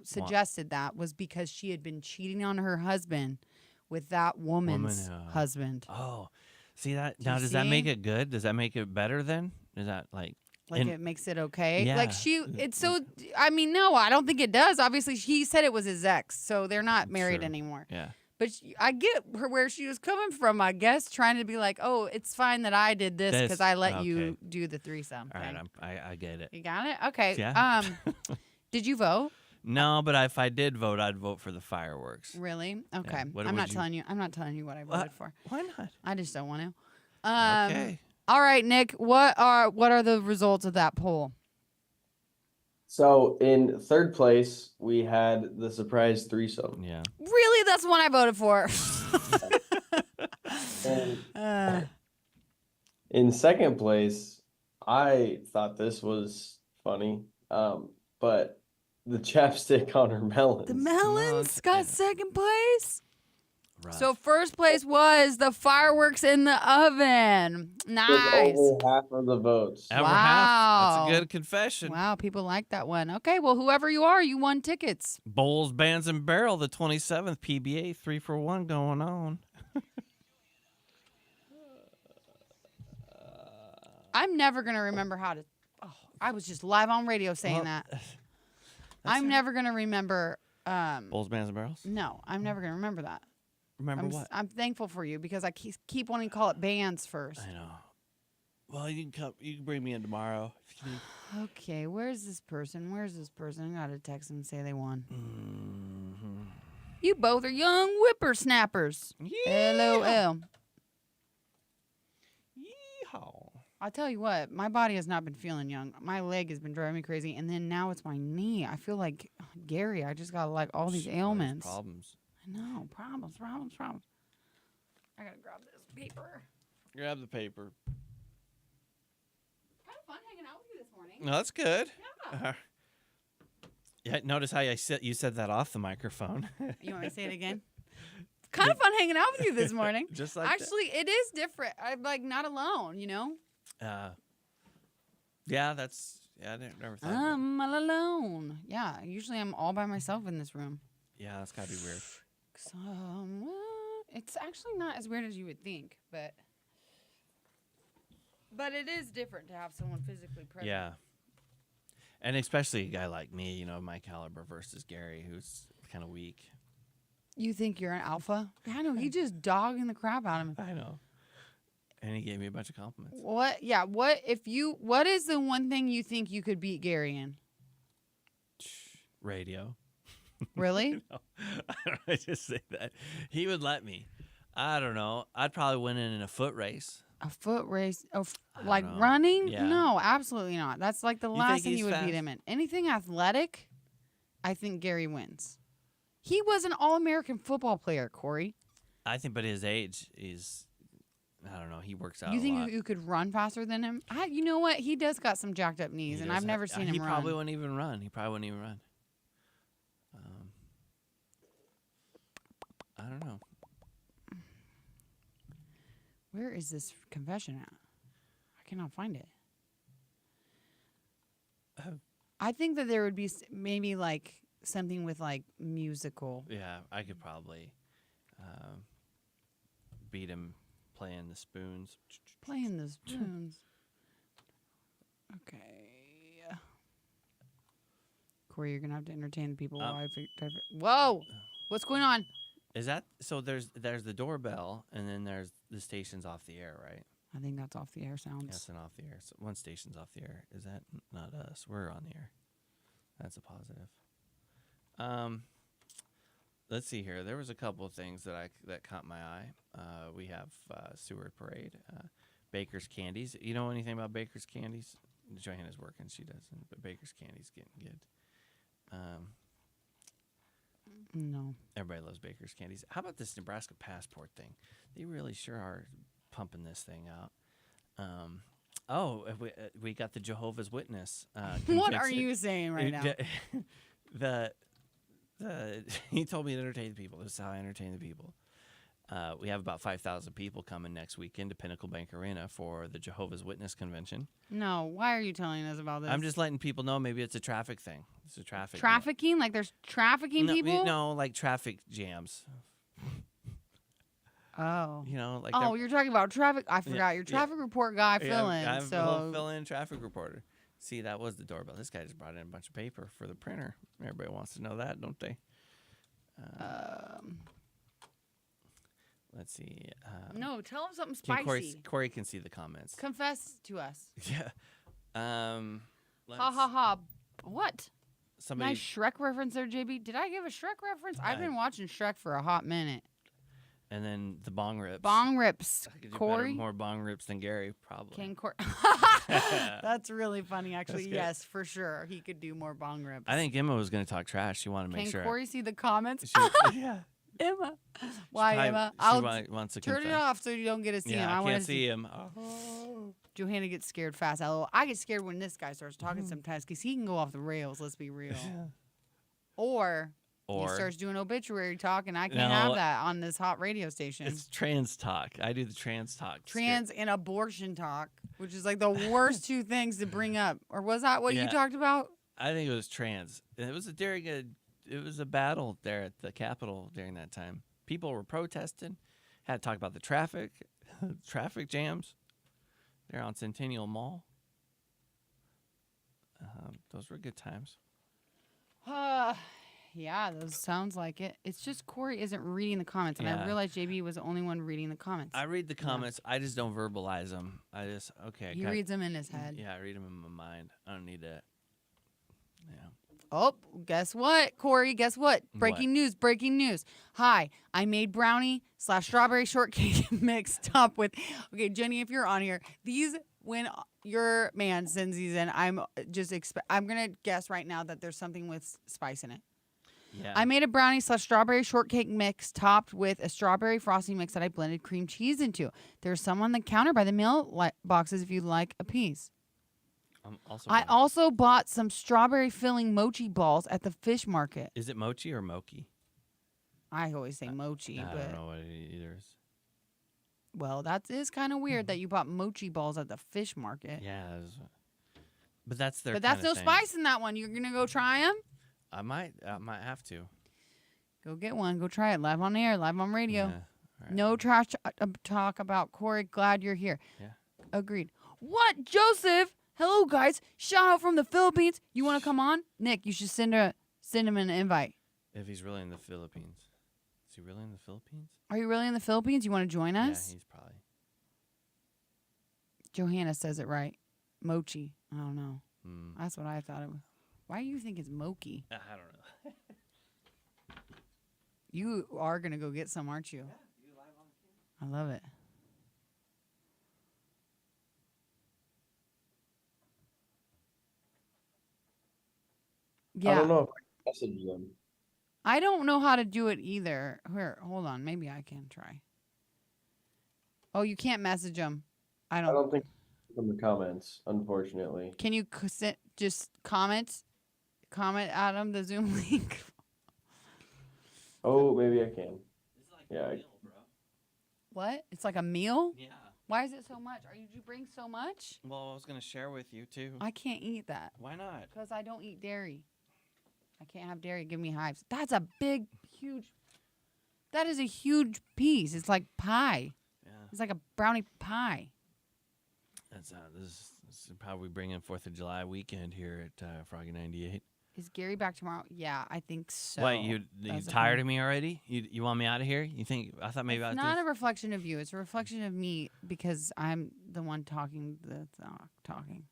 suggested that was because she had been cheating on her husband with that woman's husband. Oh, see that? Do Now, you does that make see? it good? Does that make it better then? Is that like. Like And- it makes it okay. Yeah. Like it's so. I mean, no, I don't think it does. Obviously, he said it was his ex, so they're not married Sure. anymore. Yeah. But I get her where she was coming from. I guess trying to be like, oh, it's fine that I did this because I let you okay. do the threesome. All thing. right. I get it. You got it. Okay. Yeah. Did you vote? No, but if I did vote, I'd vote for the fireworks. Really? Okay. What I'm would not you- telling you. I'm not telling you what I voted for. Why not? I just don't want to. Okay. All right, Nick. What are the results of that poll? So in third place, we had the surprise threesome. Yeah. Really, that's the one I voted for. And in second place, I thought this was funny, but the chapstick on her melons. The melons yeah. got second place. Rough. So first place was the fireworks in the oven. With Nice. over half of the votes. Over half. Wow. That's a good confession. Wow, people like that one. Okay, well, whoever you are, you won tickets. Bowls, Bands, and Barrel, the 27th PBA, 3 for 1 going on. I'm never going to remember how to. Oh, I was just live on radio saying Well, that. that's I'm all never going to remember. Bowls, Bands, and Barrels? No, I'm never going to remember that. Remember what? I'm thankful for you because I keep wanting to call it bands first. I know. Well, you can come. You can bring me in tomorrow if you need. Okay, where's this person? I got to text them and say they won. Mm-hmm. You both are young whippersnappers. LOL. Yeehaw. I'll tell you what, my body has not been feeling young. My leg has been driving me crazy, and then now it's my knee. I feel like Gary. I just got like all these ailments. Problems. I know, problems. I gotta grab this paper. Grab the paper. Kind of fun hanging out with you this morning. No, that's good. Yeah. Yeah. Notice how you said that off the microphone. You want me to say it again? Kind of fun hanging out with you this morning. Just like Actually, it is different. I'm like not alone, you know? that. Yeah, I never thought of that. I'm all alone. Yeah, usually I'm all by myself in this room. Yeah, that's gotta be weird. It's actually not as weird as you would think, but it is different to have someone physically present. Yeah. And especially a guy like me, you know, my caliber versus Gary, who's kind of weak. You think you're an alpha? I know, he just dogging the crap out of me. I know. And he gave me a bunch of compliments. What? Yeah. What is the one thing you think you could beat Gary in? Radio. Really? No, I don't know. I just say that. He would let me. I don't know. I'd probably win in a foot race. A foot race? Oh, I don't like know. running? Yeah. No, absolutely not. That's like the You last think thing he's you would fast? beat him in. Anything athletic, I think Gary wins. He was an All-American football player, Corey. I think, but his age is, I don't know. He works out You a think lot. you could run faster than him? You know what? He does got some jacked up knees, He and does I've have- never seen him He run. probably wouldn't even run. I don't know. Where is this confession at? I cannot find it. I think that there would be maybe like something with like musical. Yeah, I could probably beat him playing the spoons. Playing the spoons. Okay. Corey, you're gonna have to entertain the people while I figure. Whoa! What's going on? Is that so? There's the doorbell, and then there's the station's off the air, right? I think that's off the air sounds. Yes, and off the air. So one station's off the air. Is that not us? We're on the air. That's a positive. Let's see here. There was a couple of things that caught my eye. We have Seward Parade, Baker's Candies. You know anything about Baker's Candies? Johanna's working. She doesn't. But Baker's Candies getting good. No. Everybody loves Baker's Candies. How about this Nebraska passport thing? They really sure are pumping this thing out. We got the Jehovah's Witness. What are conviction. you saying right now? He told me to entertain the people. This is how I entertain the people. We have about 5,000 people coming next weekend to Pinnacle Bank Arena for the Jehovah's Witness convention. No. Why are you telling us about this? I'm just letting people know maybe it's a traffic thing. It's a traffic. Trafficking? Like there's trafficking people? No, like traffic jams. Oh. You know, like Oh, you're talking about traffic. I forgot. Your yeah. traffic report guy fill-in. I'm So fill-in traffic reporter. See, that was the doorbell. This guy just brought in a bunch of paper for the printer. Everybody wants to know that, don't they? Let's see. no, tell him something Can spicy. Corey can see the comments. Confess to us. Yeah. Ha ha ha. What? Somebody. Nice Shrek reference there, JB. Did I give a Shrek reference? I've I- been watching Shrek for a hot minute. And then the bong rips. Bong rips. I could do Corey. more bong rips than Gary, probably. Can Corey? That's really funny, actually. good. Yes, for sure. He could do more bong rips. I think Emma was going to talk trash. She wanted to make Can sure. Corey see the comments? Yeah. Emma. Why, Probably- Emma? She I'll wants to turn it confess. off so you don't get to see him. Yeah, I wanna can't see him. Oh. Johanna gets scared fast. I get scared when this guy starts talking sometimes because he can go off the rails. Let's be real. Or he starts doing obituary talk, and I can't No, have that on this hot radio station. it's trans talk. I do the trans talk. Trans and abortion talk, which is like the worst two things to bring up. Or was that what you Yeah. talked about? I think it was trans. It was a battle there at the Capitol during that time. People were protesting. Had to talk about the traffic jams there on Centennial Mall. Those were good times. Yeah, those sounds like it. It's just Corey isn't reading the comments, and I Yeah. realized JB was the only one reading the comments. I read the comments. I just don't verbalize them. I just He reads them in his head. Yeah, I read them in my mind. I don't need to. Yeah. Oh, guess what, Corey? Guess what? Breaking news, breaking news. Hi, I made brownie/strawberry shortcake mix top with. Okay, Jenny, if you're on here, when your man sends these in, I'm going to guess right now that there's something with spice in it. Yeah. I made a brownie/strawberry shortcake mix topped with a strawberry frosting mix that I blended cream cheese into. There's some on the counter by the mail boxes if you'd like a piece. I also bought some strawberry filling mochi balls at the fish market. Is it mochi or mochi? I always say mochi, I but don't know what either is. well, that is kind of weird that you bought mochi balls at the fish market. Yeah. But that's their. But that's kinda no thing. spice in that one. You're gonna go try them. I might have to. Go get one. Go try it live on air, live on radio. Yeah. All right. No trash talk about Corey. Glad you're here. Yeah. Agreed. What, Joseph? Hello, guys. Shout out from the Philippines. You want to come on? Nick, you should send him an invite. If he's really in the Philippines. Is he really in the Philippines? Are you really in the Philippines? You want to join us? Yeah, he's probably. Johanna says it right. Mochi. I don't know. Hmm. That's what I thought it was. Why do you think it's Moki? I don't know. You are going to go get some, aren't you? I love it. Yeah. I don't know if I can message them. I don't know how to do it either. Here, hold on. Maybe I can try. Oh, you can't message them. I I don't. don't think from the comments, unfortunately. Can you just comment at them the Zoom link? Oh, maybe I can. It's like Yeah, I- meal, bro. What? It's like a meal? Yeah. Why is it so much? Did you bring so much? Well, I was gonna share with you too. I can't eat that Why not? because I don't eat dairy. I can't have dairy. Give me hives. That's a big, huge. That is a huge piece. It's like pie. Yeah. It's like a brownie pie. That's this is how we bring in 4th of July weekend here at Froggy 98. Is Gary back tomorrow? Yeah, I think so. What, you That's a tired thing. of me already? You want me out of here? You think I thought maybe I It's was not doing a reflection of you. It's a reflection of me because I'm the one talking the talking.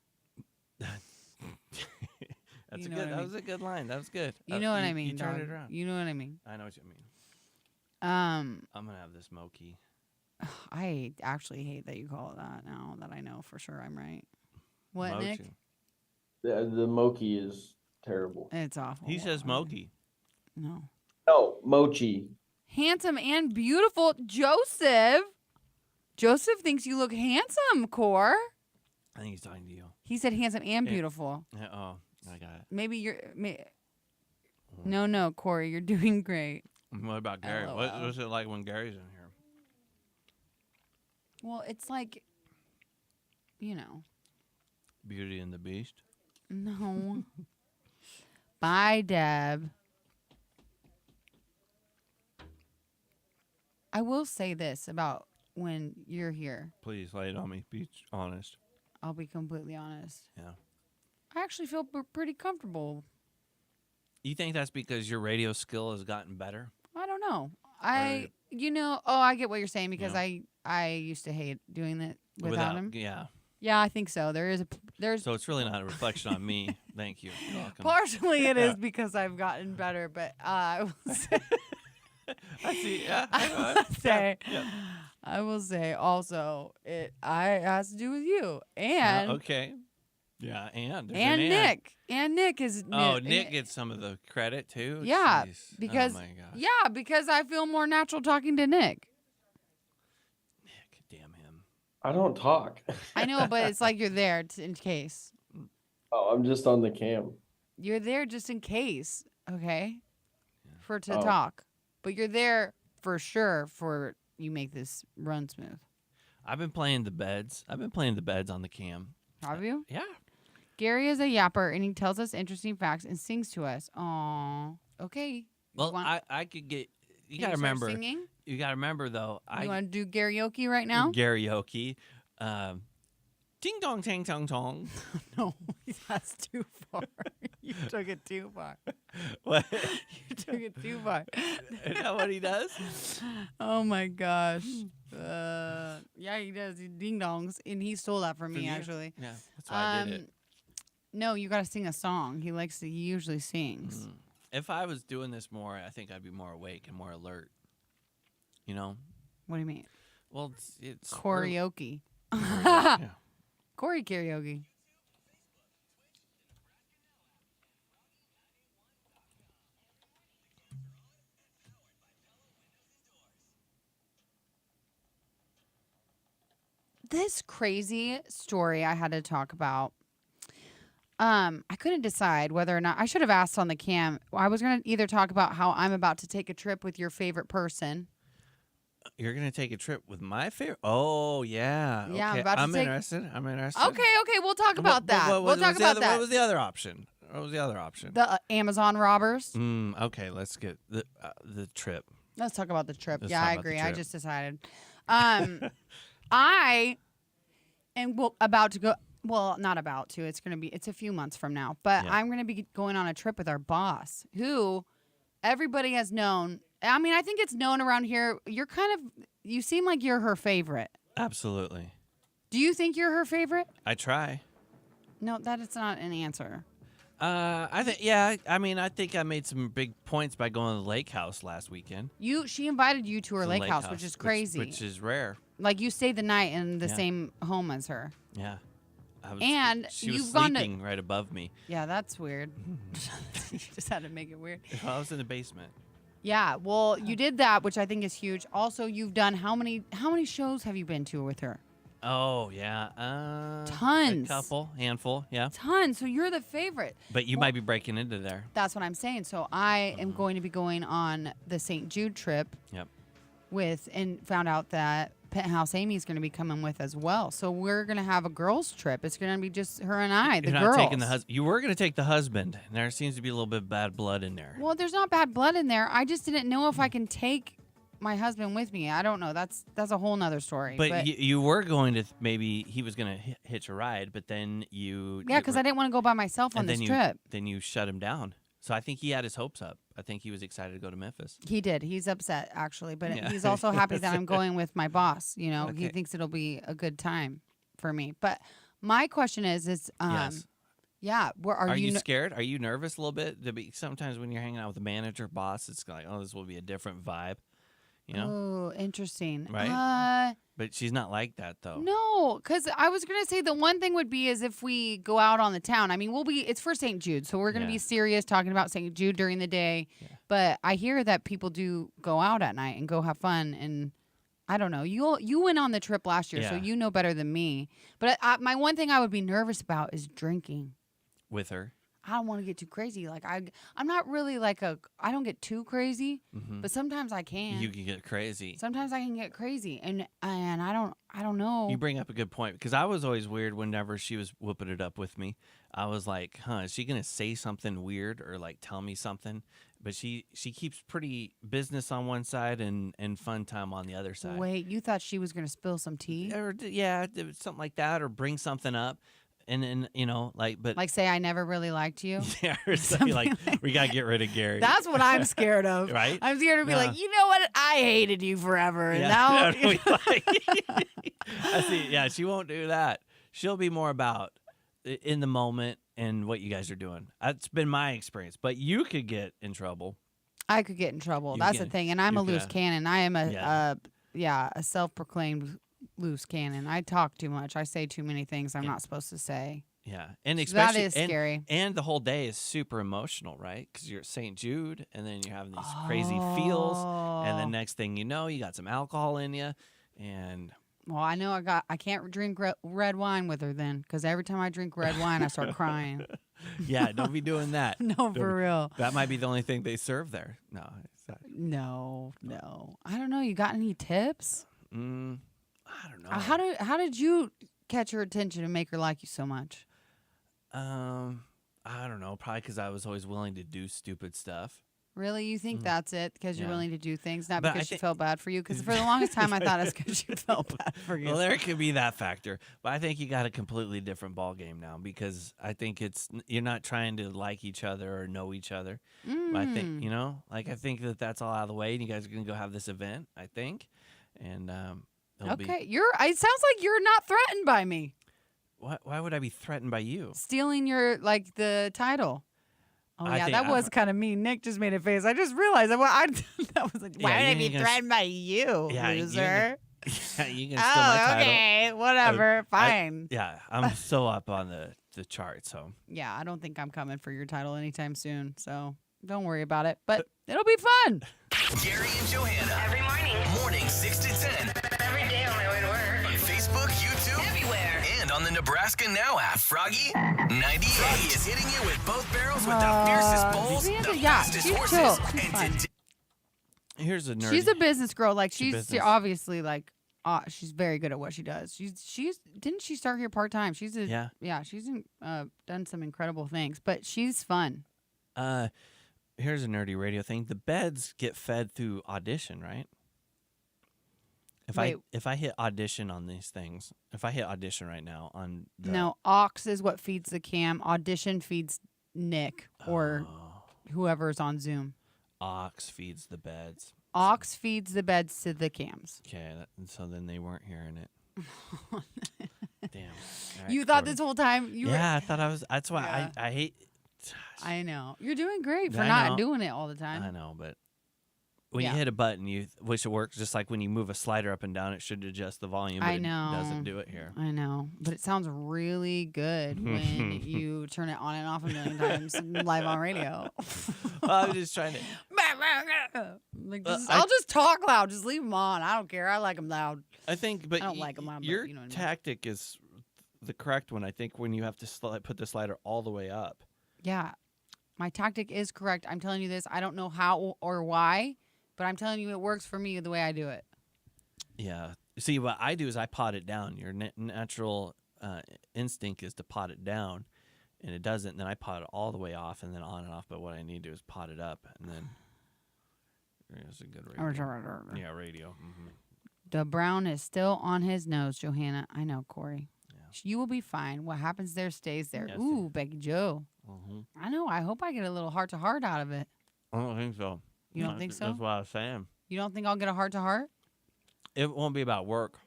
That's You a know good. what I That mean. was a good line. That was good. You know what I mean, You turned dog. it around. You know what I mean. I know what you mean. Um, I'm gonna have this Moki. I actually hate that you call it that now that I know for sure I'm right. What, Nick? Mochi. The Moki is terrible. It's awful. He says Moki. No. No, Mochi. Handsome and beautiful Joseph. Joseph thinks you look handsome, Core. I think he's talking to you. He said handsome and Yeah. beautiful. Yeah, oh, I got it. Maybe you're. No, Corey, you're doing great. What about Gary? LOL. What's it like when Gary's in here? Well, it's like, you know. Beauty and the Beast. No. Bye, Deb. I will say this about when you're here. Please lay it on me. Be honest. I'll be completely honest. Yeah. I actually feel pretty comfortable. You think that's because your radio skill has gotten better? I don't know. Right. I get what you're saying because Yeah. I used to hate doing it without him. Yeah. Yeah, I think so. There's So it's really not a reflection on me. Thank you. You're welcome. partially it is because I've gotten better, but I will say, I see. Yeah. I know. will say, Yeah. I will say also it has to do with you and Okay. Yeah, and there's and an Nick. And Nick is Oh, Nick gets some of the credit too. Yeah, Jeez. because oh my gosh. yeah, because I feel more natural talking to Nick. Nick, damn him. I don't talk. I know, but it's like you're there in case. Oh, I'm just on the cam. You're there just in case, okay? Yeah. To Oh. talk. But you're there for sure for you make this run smooth. I've been playing the beds. I've been playing the beds on the cam. Have you? Yeah. Gary is a yapper and he tells us interesting facts and sings to us. Aw. Okay. Well, want- I could get. You Can gotta start remember. singing? You gotta remember though. You want to do karaoke right now? Karaoke. Ding dong, tang tong tong. No, that's too far. You took it too far. What? You took it too far. Is that what he does? Oh my gosh. Yeah, he does. He ding dongs, and he stole that from me you? actually. Yeah, that's why I did it. No, you got to sing a song. He usually sings. If I was doing this more, I think I'd be more awake and more alert. You know? What do you mean? Well, it's Karaoke. yeah. Corey karaoke. This crazy story I had to talk about. I couldn't decide whether or not I should have asked on the cam. I was going to either talk about how I'm about to take a trip with your favorite person. You're gonna take a trip with my favorite. Oh yeah. Yeah, I'm okay. about to take- interested. I'm interested. Okay, we'll talk about that. We'll talk about that. What was the other option? What was the other option? The Amazon robbers. Okay, let's get the trip. Let's talk about the trip. Let's Yeah, talk I about the agree. I trip. just decided. I am about to go. Well, not about to. It's a few months from now. But Yeah. I'm going to be going on a trip with our boss, who everybody has known. I mean, I think it's known around here. You seem like you're her favorite. Absolutely. Do you think you're her favorite? I try. No, that is not an answer. I think yeah. I mean, I think I made some big points by going to the lake house last weekend. She invited you to her The lake house, which is crazy. which is rare. Like you stayed the night in the Yeah. same home as her. Yeah. And she was you've gone to- sleeping right above me. Yeah, that's weird. You just had to make it weird. I was in the basement. Yeah, well, you did that, which I think is huge. Also, you've done how many shows have you been to with her? Oh yeah. Tons. A handful. Yeah. Tons. So you're the favorite. But you might be breaking into there. That's what I'm saying. So I am going to be going on the St. Jude trip Yep. and found out that Penthouse Amy's going to be coming with as well. So we're going to have a girls trip. It's going to be just her and I, the You're girls. not taking the husband. You were going to take the husband, and there seems to be a little bit of bad blood in there. Well, there's not bad blood in there. I just didn't know if I can take my husband with me. I don't know. That's a whole nother story. But you were going to maybe he was going to hitch a ride, but then you yeah, because I didn't want to go by myself on and this then trip. Then you shut him down. So I think he had his hopes up. I think he was excited to go to Memphis. He did. He's upset actually, but Yeah. he's also happy that I'm going with my boss. You know, he Okay. thinks it'll be a good time for me. But my question is Yes. yeah, Are you scared? Are you nervous a little bit? Sometimes when you're hanging out with a manager, boss, it's like, oh, this will be a different vibe. You know? Oh, interesting. Right? But she's not like that though. No, because I was gonna say the one thing would be is if we go out on the town. I mean, it's for St. Jude, so we're gonna Yeah. be serious talking about St. Jude during the day. Yeah. But I hear that people do go out at night and go have fun, and I don't know. You went on the trip last year, so Yeah. you know better than me. But my one thing I would be nervous about is drinking. With her. I don't want to get too crazy. Like I'm not really I don't get too crazy, but sometimes I can. You can get crazy. Sometimes I can get crazy, and I don't know. You bring up a good point because I was always weird whenever she was whooping it up with me. I was like, is she gonna say something weird or like tell me something? But she keeps pretty business on one side and fun time on the other side. Wait, you thought she was gonna spill some tea? Or something like that, or bring something up, and but Like say I never really liked you? yeah, or something like we gotta get rid of Gary. That's what I'm scared of. Right? I'm scared to be Yeah. like, you know what? I hated you forever, and Yeah. now I see. Yeah, she won't do that. She'll be more about in the moment and what you guys are doing. That's been my experience. But you could get in trouble. I could get in trouble. You That's can- the thing, and I'm you a loose could- cannon. I am Yeah. a self-proclaimed loose cannon. I talk too much. I say too many things I'm Yeah. not supposed to say. Yeah, and So especially that is scary. And the whole day is super emotional, right? Because you're at St. Jude, and then you're having these crazy feels, and the Oh. next thing you know, you got some alcohol in you, and Well, I know I can't drink red wine with her then, because every time I drink red wine, I start crying. yeah, don't be doing that. No, for real. That might be the only thing they serve there. No, it's not. No. I don't know. You got any tips? I don't know. How did you catch her attention and make her like you so much? I don't know. Probably because I was always willing to do stupid stuff. Really? You think that's it? Because you're Yeah. willing to do things, not But I because she thi- felt bad for you? Because for the longest time, I thought it's because she felt bad for you. Well, there could be that factor, but I think you got a completely different ball game now because I think you're not trying to like each other or know each other. But I think I think that's all out of the way, and you guys are gonna go have this event. I think, and it'll be. Okay, it sounds like you're not threatened by me Why would I be threatened by you? stealing your the title. Oh I yeah, think that was kind of mean. Nick just made a face. I just realized that. That was like, why Yeah, would I you be ain't gonna threatened by you, Yeah, you loser? Yeah, you can steal my title. Okay, whatever, fine. Yeah, I'm so up on the chart. So Yeah, I don't think I'm coming for your title anytime soon, so don't worry about it. But it'll be fun. Gary and Johanna. Every morning. Morning 6 to 10. Every day on my way to work. On Facebook, YouTube. Everywhere. And on the Nebraska Now app. Froggy 98 is hitting you with both barrels with the fiercest bulls, Samantha, the yeah, fastest she's horses, chill. She's and fun. today. Here's a nerd. She's a business girl. Like she's business. obviously like she's very good at what she does. She's didn't she start here part time? She's Yeah. she's done some incredible things, but she's fun. Here's a nerdy radio thing. The beds get fed through audition, right? Wait. If I hit audition on these things, if I hit audition right now on the No, aux is what feeds the cam. Audition feeds Nick or whoever's on Zoom. aux feeds the beds. Aux feeds the beds to the cams. Okay, and so then they weren't hearing it. Damn. All right, You thought Corey. this whole time you were. Yeah, I thought I was. That's why Yeah. I hate. I know. You're doing great for I not know. doing it all the time. I know, but when Yeah. you hit a button, you wish it works. Just like when you move a slider up and down, it should adjust the volume. But I know. It doesn't do it here. I know, but it sounds really good when you turn it on and off a million times live on radio. I'm just trying to. Like, Well, I'll just talk loud. Just leave them on. I don't care. I like them loud. I think, but I don't like 'em loud, but your you know what I mean. tactic is the correct one. I think when you have to put the slider all the way up. Yeah, my tactic is correct. I'm telling you this. I don't know how or why, but I'm telling you it works for me the way I do it. Yeah. See, what I do is I pot it down. Your natural instinct is to pot it down, and it doesn't. And then I pot it all the way off and then on and off. But what I need to do is pot it up, and then it's a good radio. Yeah, radio. Mm-hmm. The brown is still on his nose, Johanna. I know, Corey. Yeah. You will be fine. What happens there stays there. Yes, Ooh, Becky Joe. Mm-hmm. I know. I hope I get a little heart-to-heart out of it. I don't think so. You don't think so? That's what I was saying. You don't think I'll get a heart-to-heart? It won't be about work.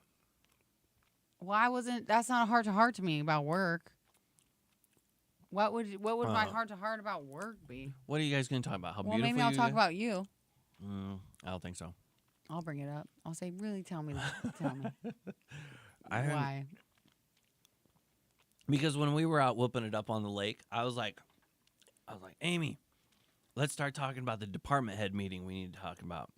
Why wasn't that's not a heart-to-heart to me about work? What would my heart-to-heart about work be? What are you guys going to talk about? How Well, beautiful maybe I'll you talk are? about you. I don't think so. I'll bring it up. I'll say, really, tell me that. Tell me haven't- why. Because when we were out whooping it up on the lake, I was like, Amy, let's start talking about the department head meeting we need to talk about.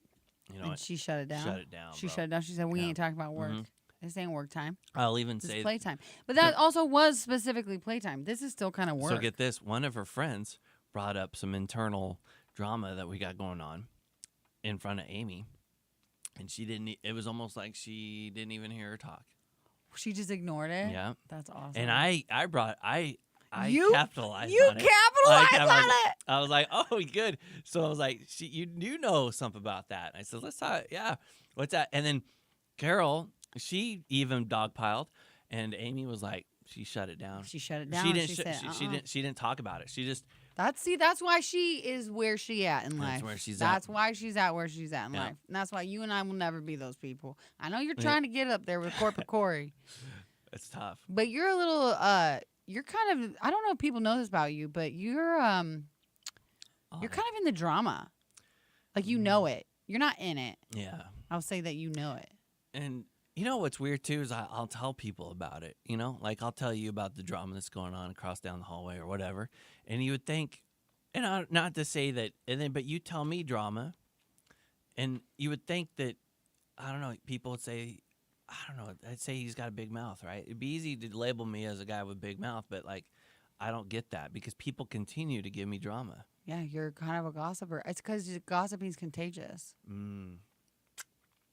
You know, And she shut it down. shut it down. She bro. shut it down. She said, we Yeah. ain't talking about work. Mhm. This ain't work time. I'll even This say is playtime. But that also was specifically playtime. This is still kind of work. So get this: one of her friends brought up some internal drama that we got going on in front of Amy, and she didn't. It was almost like she didn't even hear her talk. She just ignored it. Yeah, That's awesome. and I You- capitalized. You on it. capitalized on it. I was like, oh, good. So I was like, you do know something about that. I said, let's talk. Yeah, what's that? And then Carol, she even dogpiled, and Amy was like, she shut it down. She shut it down. She didn't. She sh- said, she didn't talk about it. She just. That's why she is where she at in life. That's where she's That's at. why she's at where she's at in Yeah. life. And that's why you and I will never be those people. I know you're Yeah. trying to get up there with corporate Corey, It's tough. but you're a little you're kind of I don't know if people know this about you, but you're kind of in the drama. Like you know it. You're not in it. Yeah. I'll say that you know it. And you know what's weird too is I'll tell people about it. You know, like I'll tell you about the drama that's going on across down the hallway or whatever, and you would think, and not to say that, and then but you tell me drama, and you would think that I don't know. People would say, I don't know. I'd say he's got a big mouth, right? It'd be easy to label me as a guy with a big mouth, but like I don't get that because people continue to give me drama. Yeah, you're kind of a gossiper. It's because gossiping is contagious.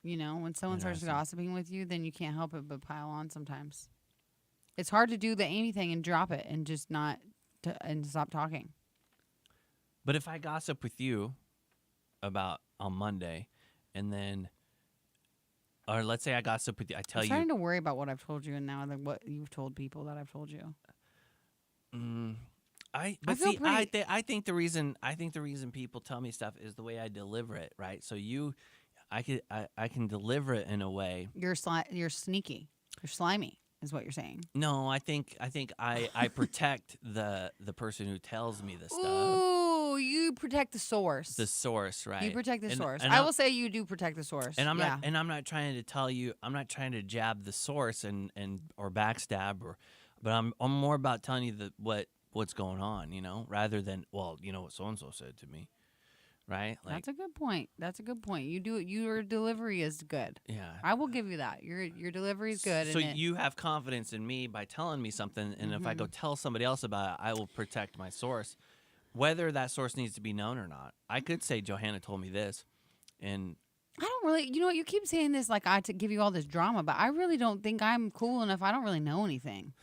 You know, when someone starts Interesting. gossiping with you, then you can't help it but pile on sometimes. It's hard to do the Amy thing and drop it and just not and stop talking. But if I gossip with you about on Monday, and then, or let's say I gossip with you, I tell I'm you, starting to worry about what I've told you and now like what you've told people that I've told you. I feel see, pretty- I think the reason people tell me stuff is the way I deliver it, right? So I can deliver it in a way. You're sneaky. You're slimy, is what you're saying. No, I think I protect the person who tells me the stuff. Ooh, you protect the source. The source, right? You protect the source. and I I'm- will say you do protect the source. And I'm yeah. I'm not trying to tell you. I'm not trying to jab the source and or backstab but I'm more about telling you what's going on, you know, rather than well, you know what so and so said to me, right? Like, That's a good point. That's a good point. You do your delivery is good. yeah. I will give you that. Your delivery is good. So and you have confidence in me by telling me something, and if I go tell somebody else about it, I will protect my source, whether that source needs to be known or not. I could say Johanna told me this, And I don't really, you know what, you keep saying this like I to give you all this drama, but I really don't think I'm cool enough. I don't really know anything.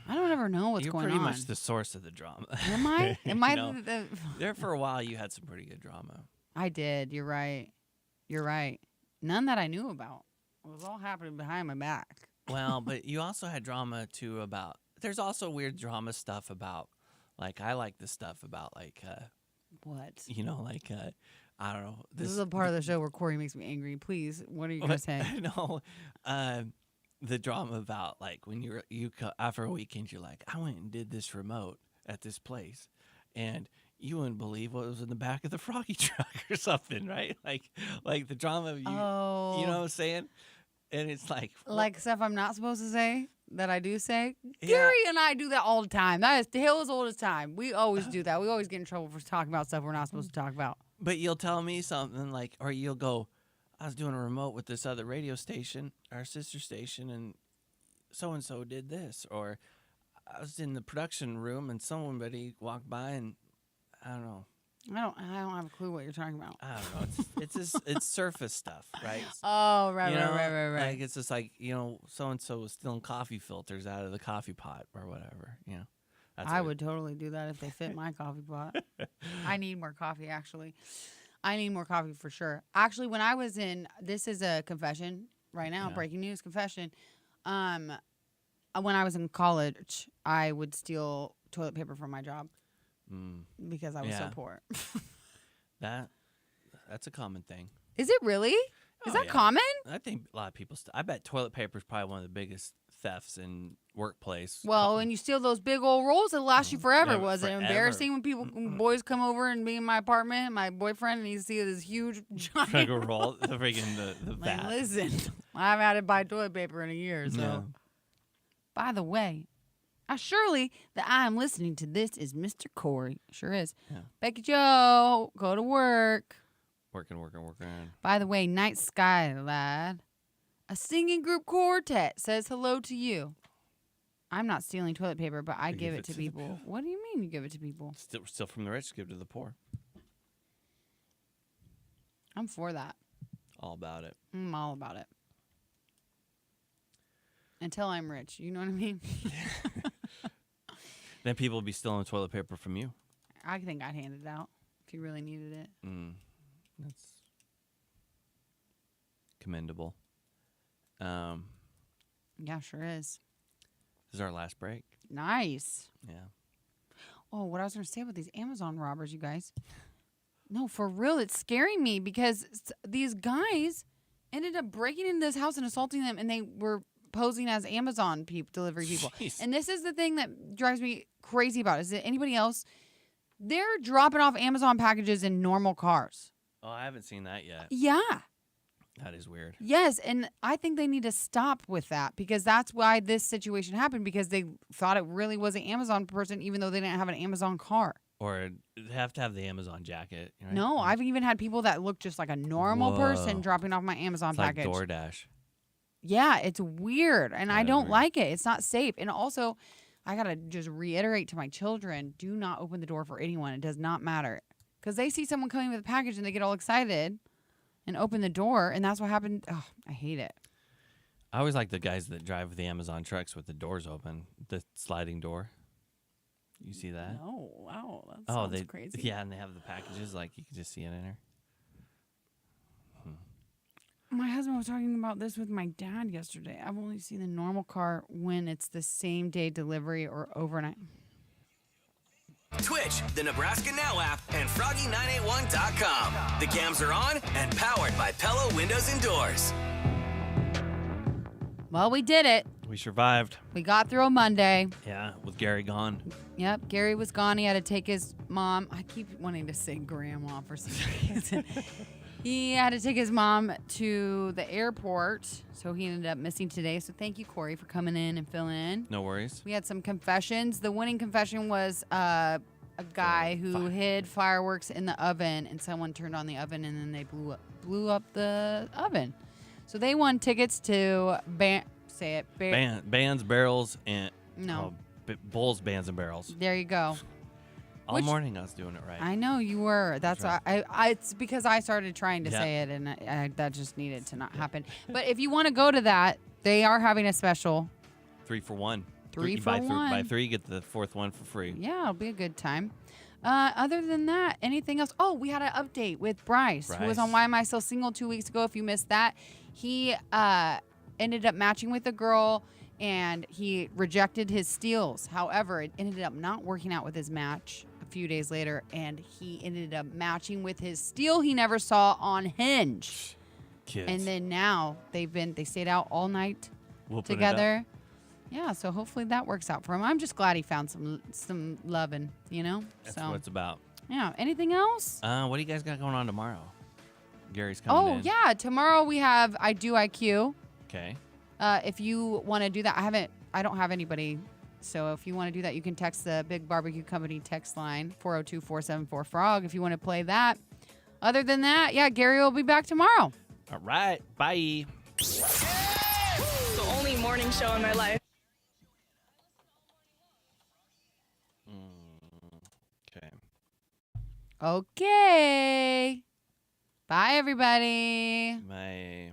I don't ever know what's you're going pretty on. much the source of the drama. Am I? Am I? You know, there for a while, you had some pretty good drama. I did. You're right. You're right. None that I knew about. It was all happening behind my back. Well, but you also had drama too about. There's also weird drama stuff about, like I like the stuff about like, What? you know, like I don't know. This is a part of the show where Corey makes me angry. Please, what are you gonna say? No, the drama about like when after a weekend, you're like, I went and did this remote at this place, and you wouldn't believe what was in the back of the Froggy truck or something, right? Like the drama of you, Oh, you know what I'm saying? And it's like stuff I'm not supposed to say that I do say. Yeah. Gary and I do that all the time. That is the hill as old as time. We always do that. We always get in trouble for talking about stuff we're not supposed to talk about. But you'll tell me something like, or you'll go, I was doing a remote with this other radio station, our sister station, and so did this, or I was in the production room and somebody walked by and I don't know. I don't have a clue what you're talking about. I don't know. It's surface stuff, right? Oh, right. Like it's just like, you know, so and so was stealing coffee filters out of the coffee pot or whatever. You know, I would totally do that if they fit my coffee pot. I need more coffee, actually. I need more coffee for sure. Actually, when I was this is a confession right now, breaking news confession. When I was in college, I would steal toilet paper from my job because I was so poor. That's a common thing. Is it really? Is that common? I think a lot of people. I bet toilet paper is probably one of the biggest thefts in workplace. Well, when you steal those big old rolls, it'll last you forever. Yeah, Was it forever. embarrassing when boys come over and be in my apartment, my boyfriend, and he see this huge giant Trigger roll, the freaking the like, vat. listen, I haven't had to buy toilet paper in a year. So, Yeah. by the way, surely that I am listening to this is Mr. Corey. Sure is. Yeah. Becky Joe, go to work. Working. By the way, Night Sky Lad, a singing group quartet says hello to you. I'm not stealing toilet paper, but I give it to people. What do you mean you give it to people? Still from the rich, give to the poor. I'm for that. All about it. I'm all about it. Until I'm rich. You know what I mean? Then people will be stealing toilet paper from you. I think I'd hand it out if you really needed it. That's commendable. Yeah, sure is. This is our last break. Nice. Yeah. Oh, what I was going to say about these Amazon robbers, you guys. No, for real, it's scaring me because these guys ended up breaking into this house and assaulting them, and they were posing as Amazon delivery people. Jeez. And this is the thing that drives me crazy about it. Is it anybody else? They're dropping off Amazon packages in normal cars. Oh, I haven't seen that yet. Yeah. That is weird. Yes, and I think they need to stop with that because that's why this situation happened, because they thought it really was an Amazon person even though they didn't have an Amazon car. Or they have to have the Amazon jacket. Right? No, I've even had people that look just like a normal person Whoa. dropping off my Amazon It's package. like DoorDash. Yeah, it's weird, and I That is don't weird. like it. It's not safe. And also, I got to just reiterate to my children, do not open the door for anyone. It does not matter. Because they see someone coming with a package and they get all excited and open the door, and that's what happened. Oh, I hate it. I always like the guys that drive the Amazon trucks with the doors open, the sliding door. You see that? No, wow, that sounds crazy. Yeah, and they have the packages, like you can just see it in there. My husband was talking about this with my dad yesterday. I've only seen the normal car when it's the same day delivery or overnight. Twitch, the Nebraska Now app, and Froggy981.com. The cams are on and powered by Pella Windows and Doors. Well, we did it. We survived. We got through a Monday. Yeah, with Gary gone. Yep, Gary was gone. He had to take his mom. I keep wanting to say grandma for some reason. He had to take his mom to the airport, so he ended up missing today. So thank you, Corey, for coming in and filling in. No worries. We had some confessions. The winning confession was a guy who hid fireworks in the oven, and someone turned on the oven, and then they blew up the oven. So they won tickets to Bands, barrels, and No. Bulls, bands, and barrels. There you go. All morning I was doing it right. I know you were. That's right. why it's because I started trying to Yep. say it, and that just needed to not happen. But if you want to go to that, they are having a special. 3 for 1. Three You for buy one. Buy 3, get the 4th one for free. Yeah, it'll be a good time. Other than that, anything else? Oh, we had an update with Bryce, who was on Bryce. Why Am I Still Single 2 weeks ago. If you missed that, he ended up matching with a girl, and he rejected his steals. However, it ended up not working out with his match a few days later, and he ended up matching with his steal he never saw on Hinge. Kids. And then now they stayed out all night Whooping it up. together. Yeah, so hopefully that works out for him. I'm just glad he found some loving, you know? That's so what it's about. yeah, anything else? What do you guys got going on tomorrow? Gary's coming in. Oh, yeah, tomorrow we have I Do IQ. Okay. If you want to do that, I don't have anybody. So if you want to do that, you can text the Big Barbecue Company text line 402-474-FROG if you want to play that. Other than that, yeah, Gary will be back tomorrow. All right. Bye. The only morning show in my life. Okay. Okay. Bye, everybody. My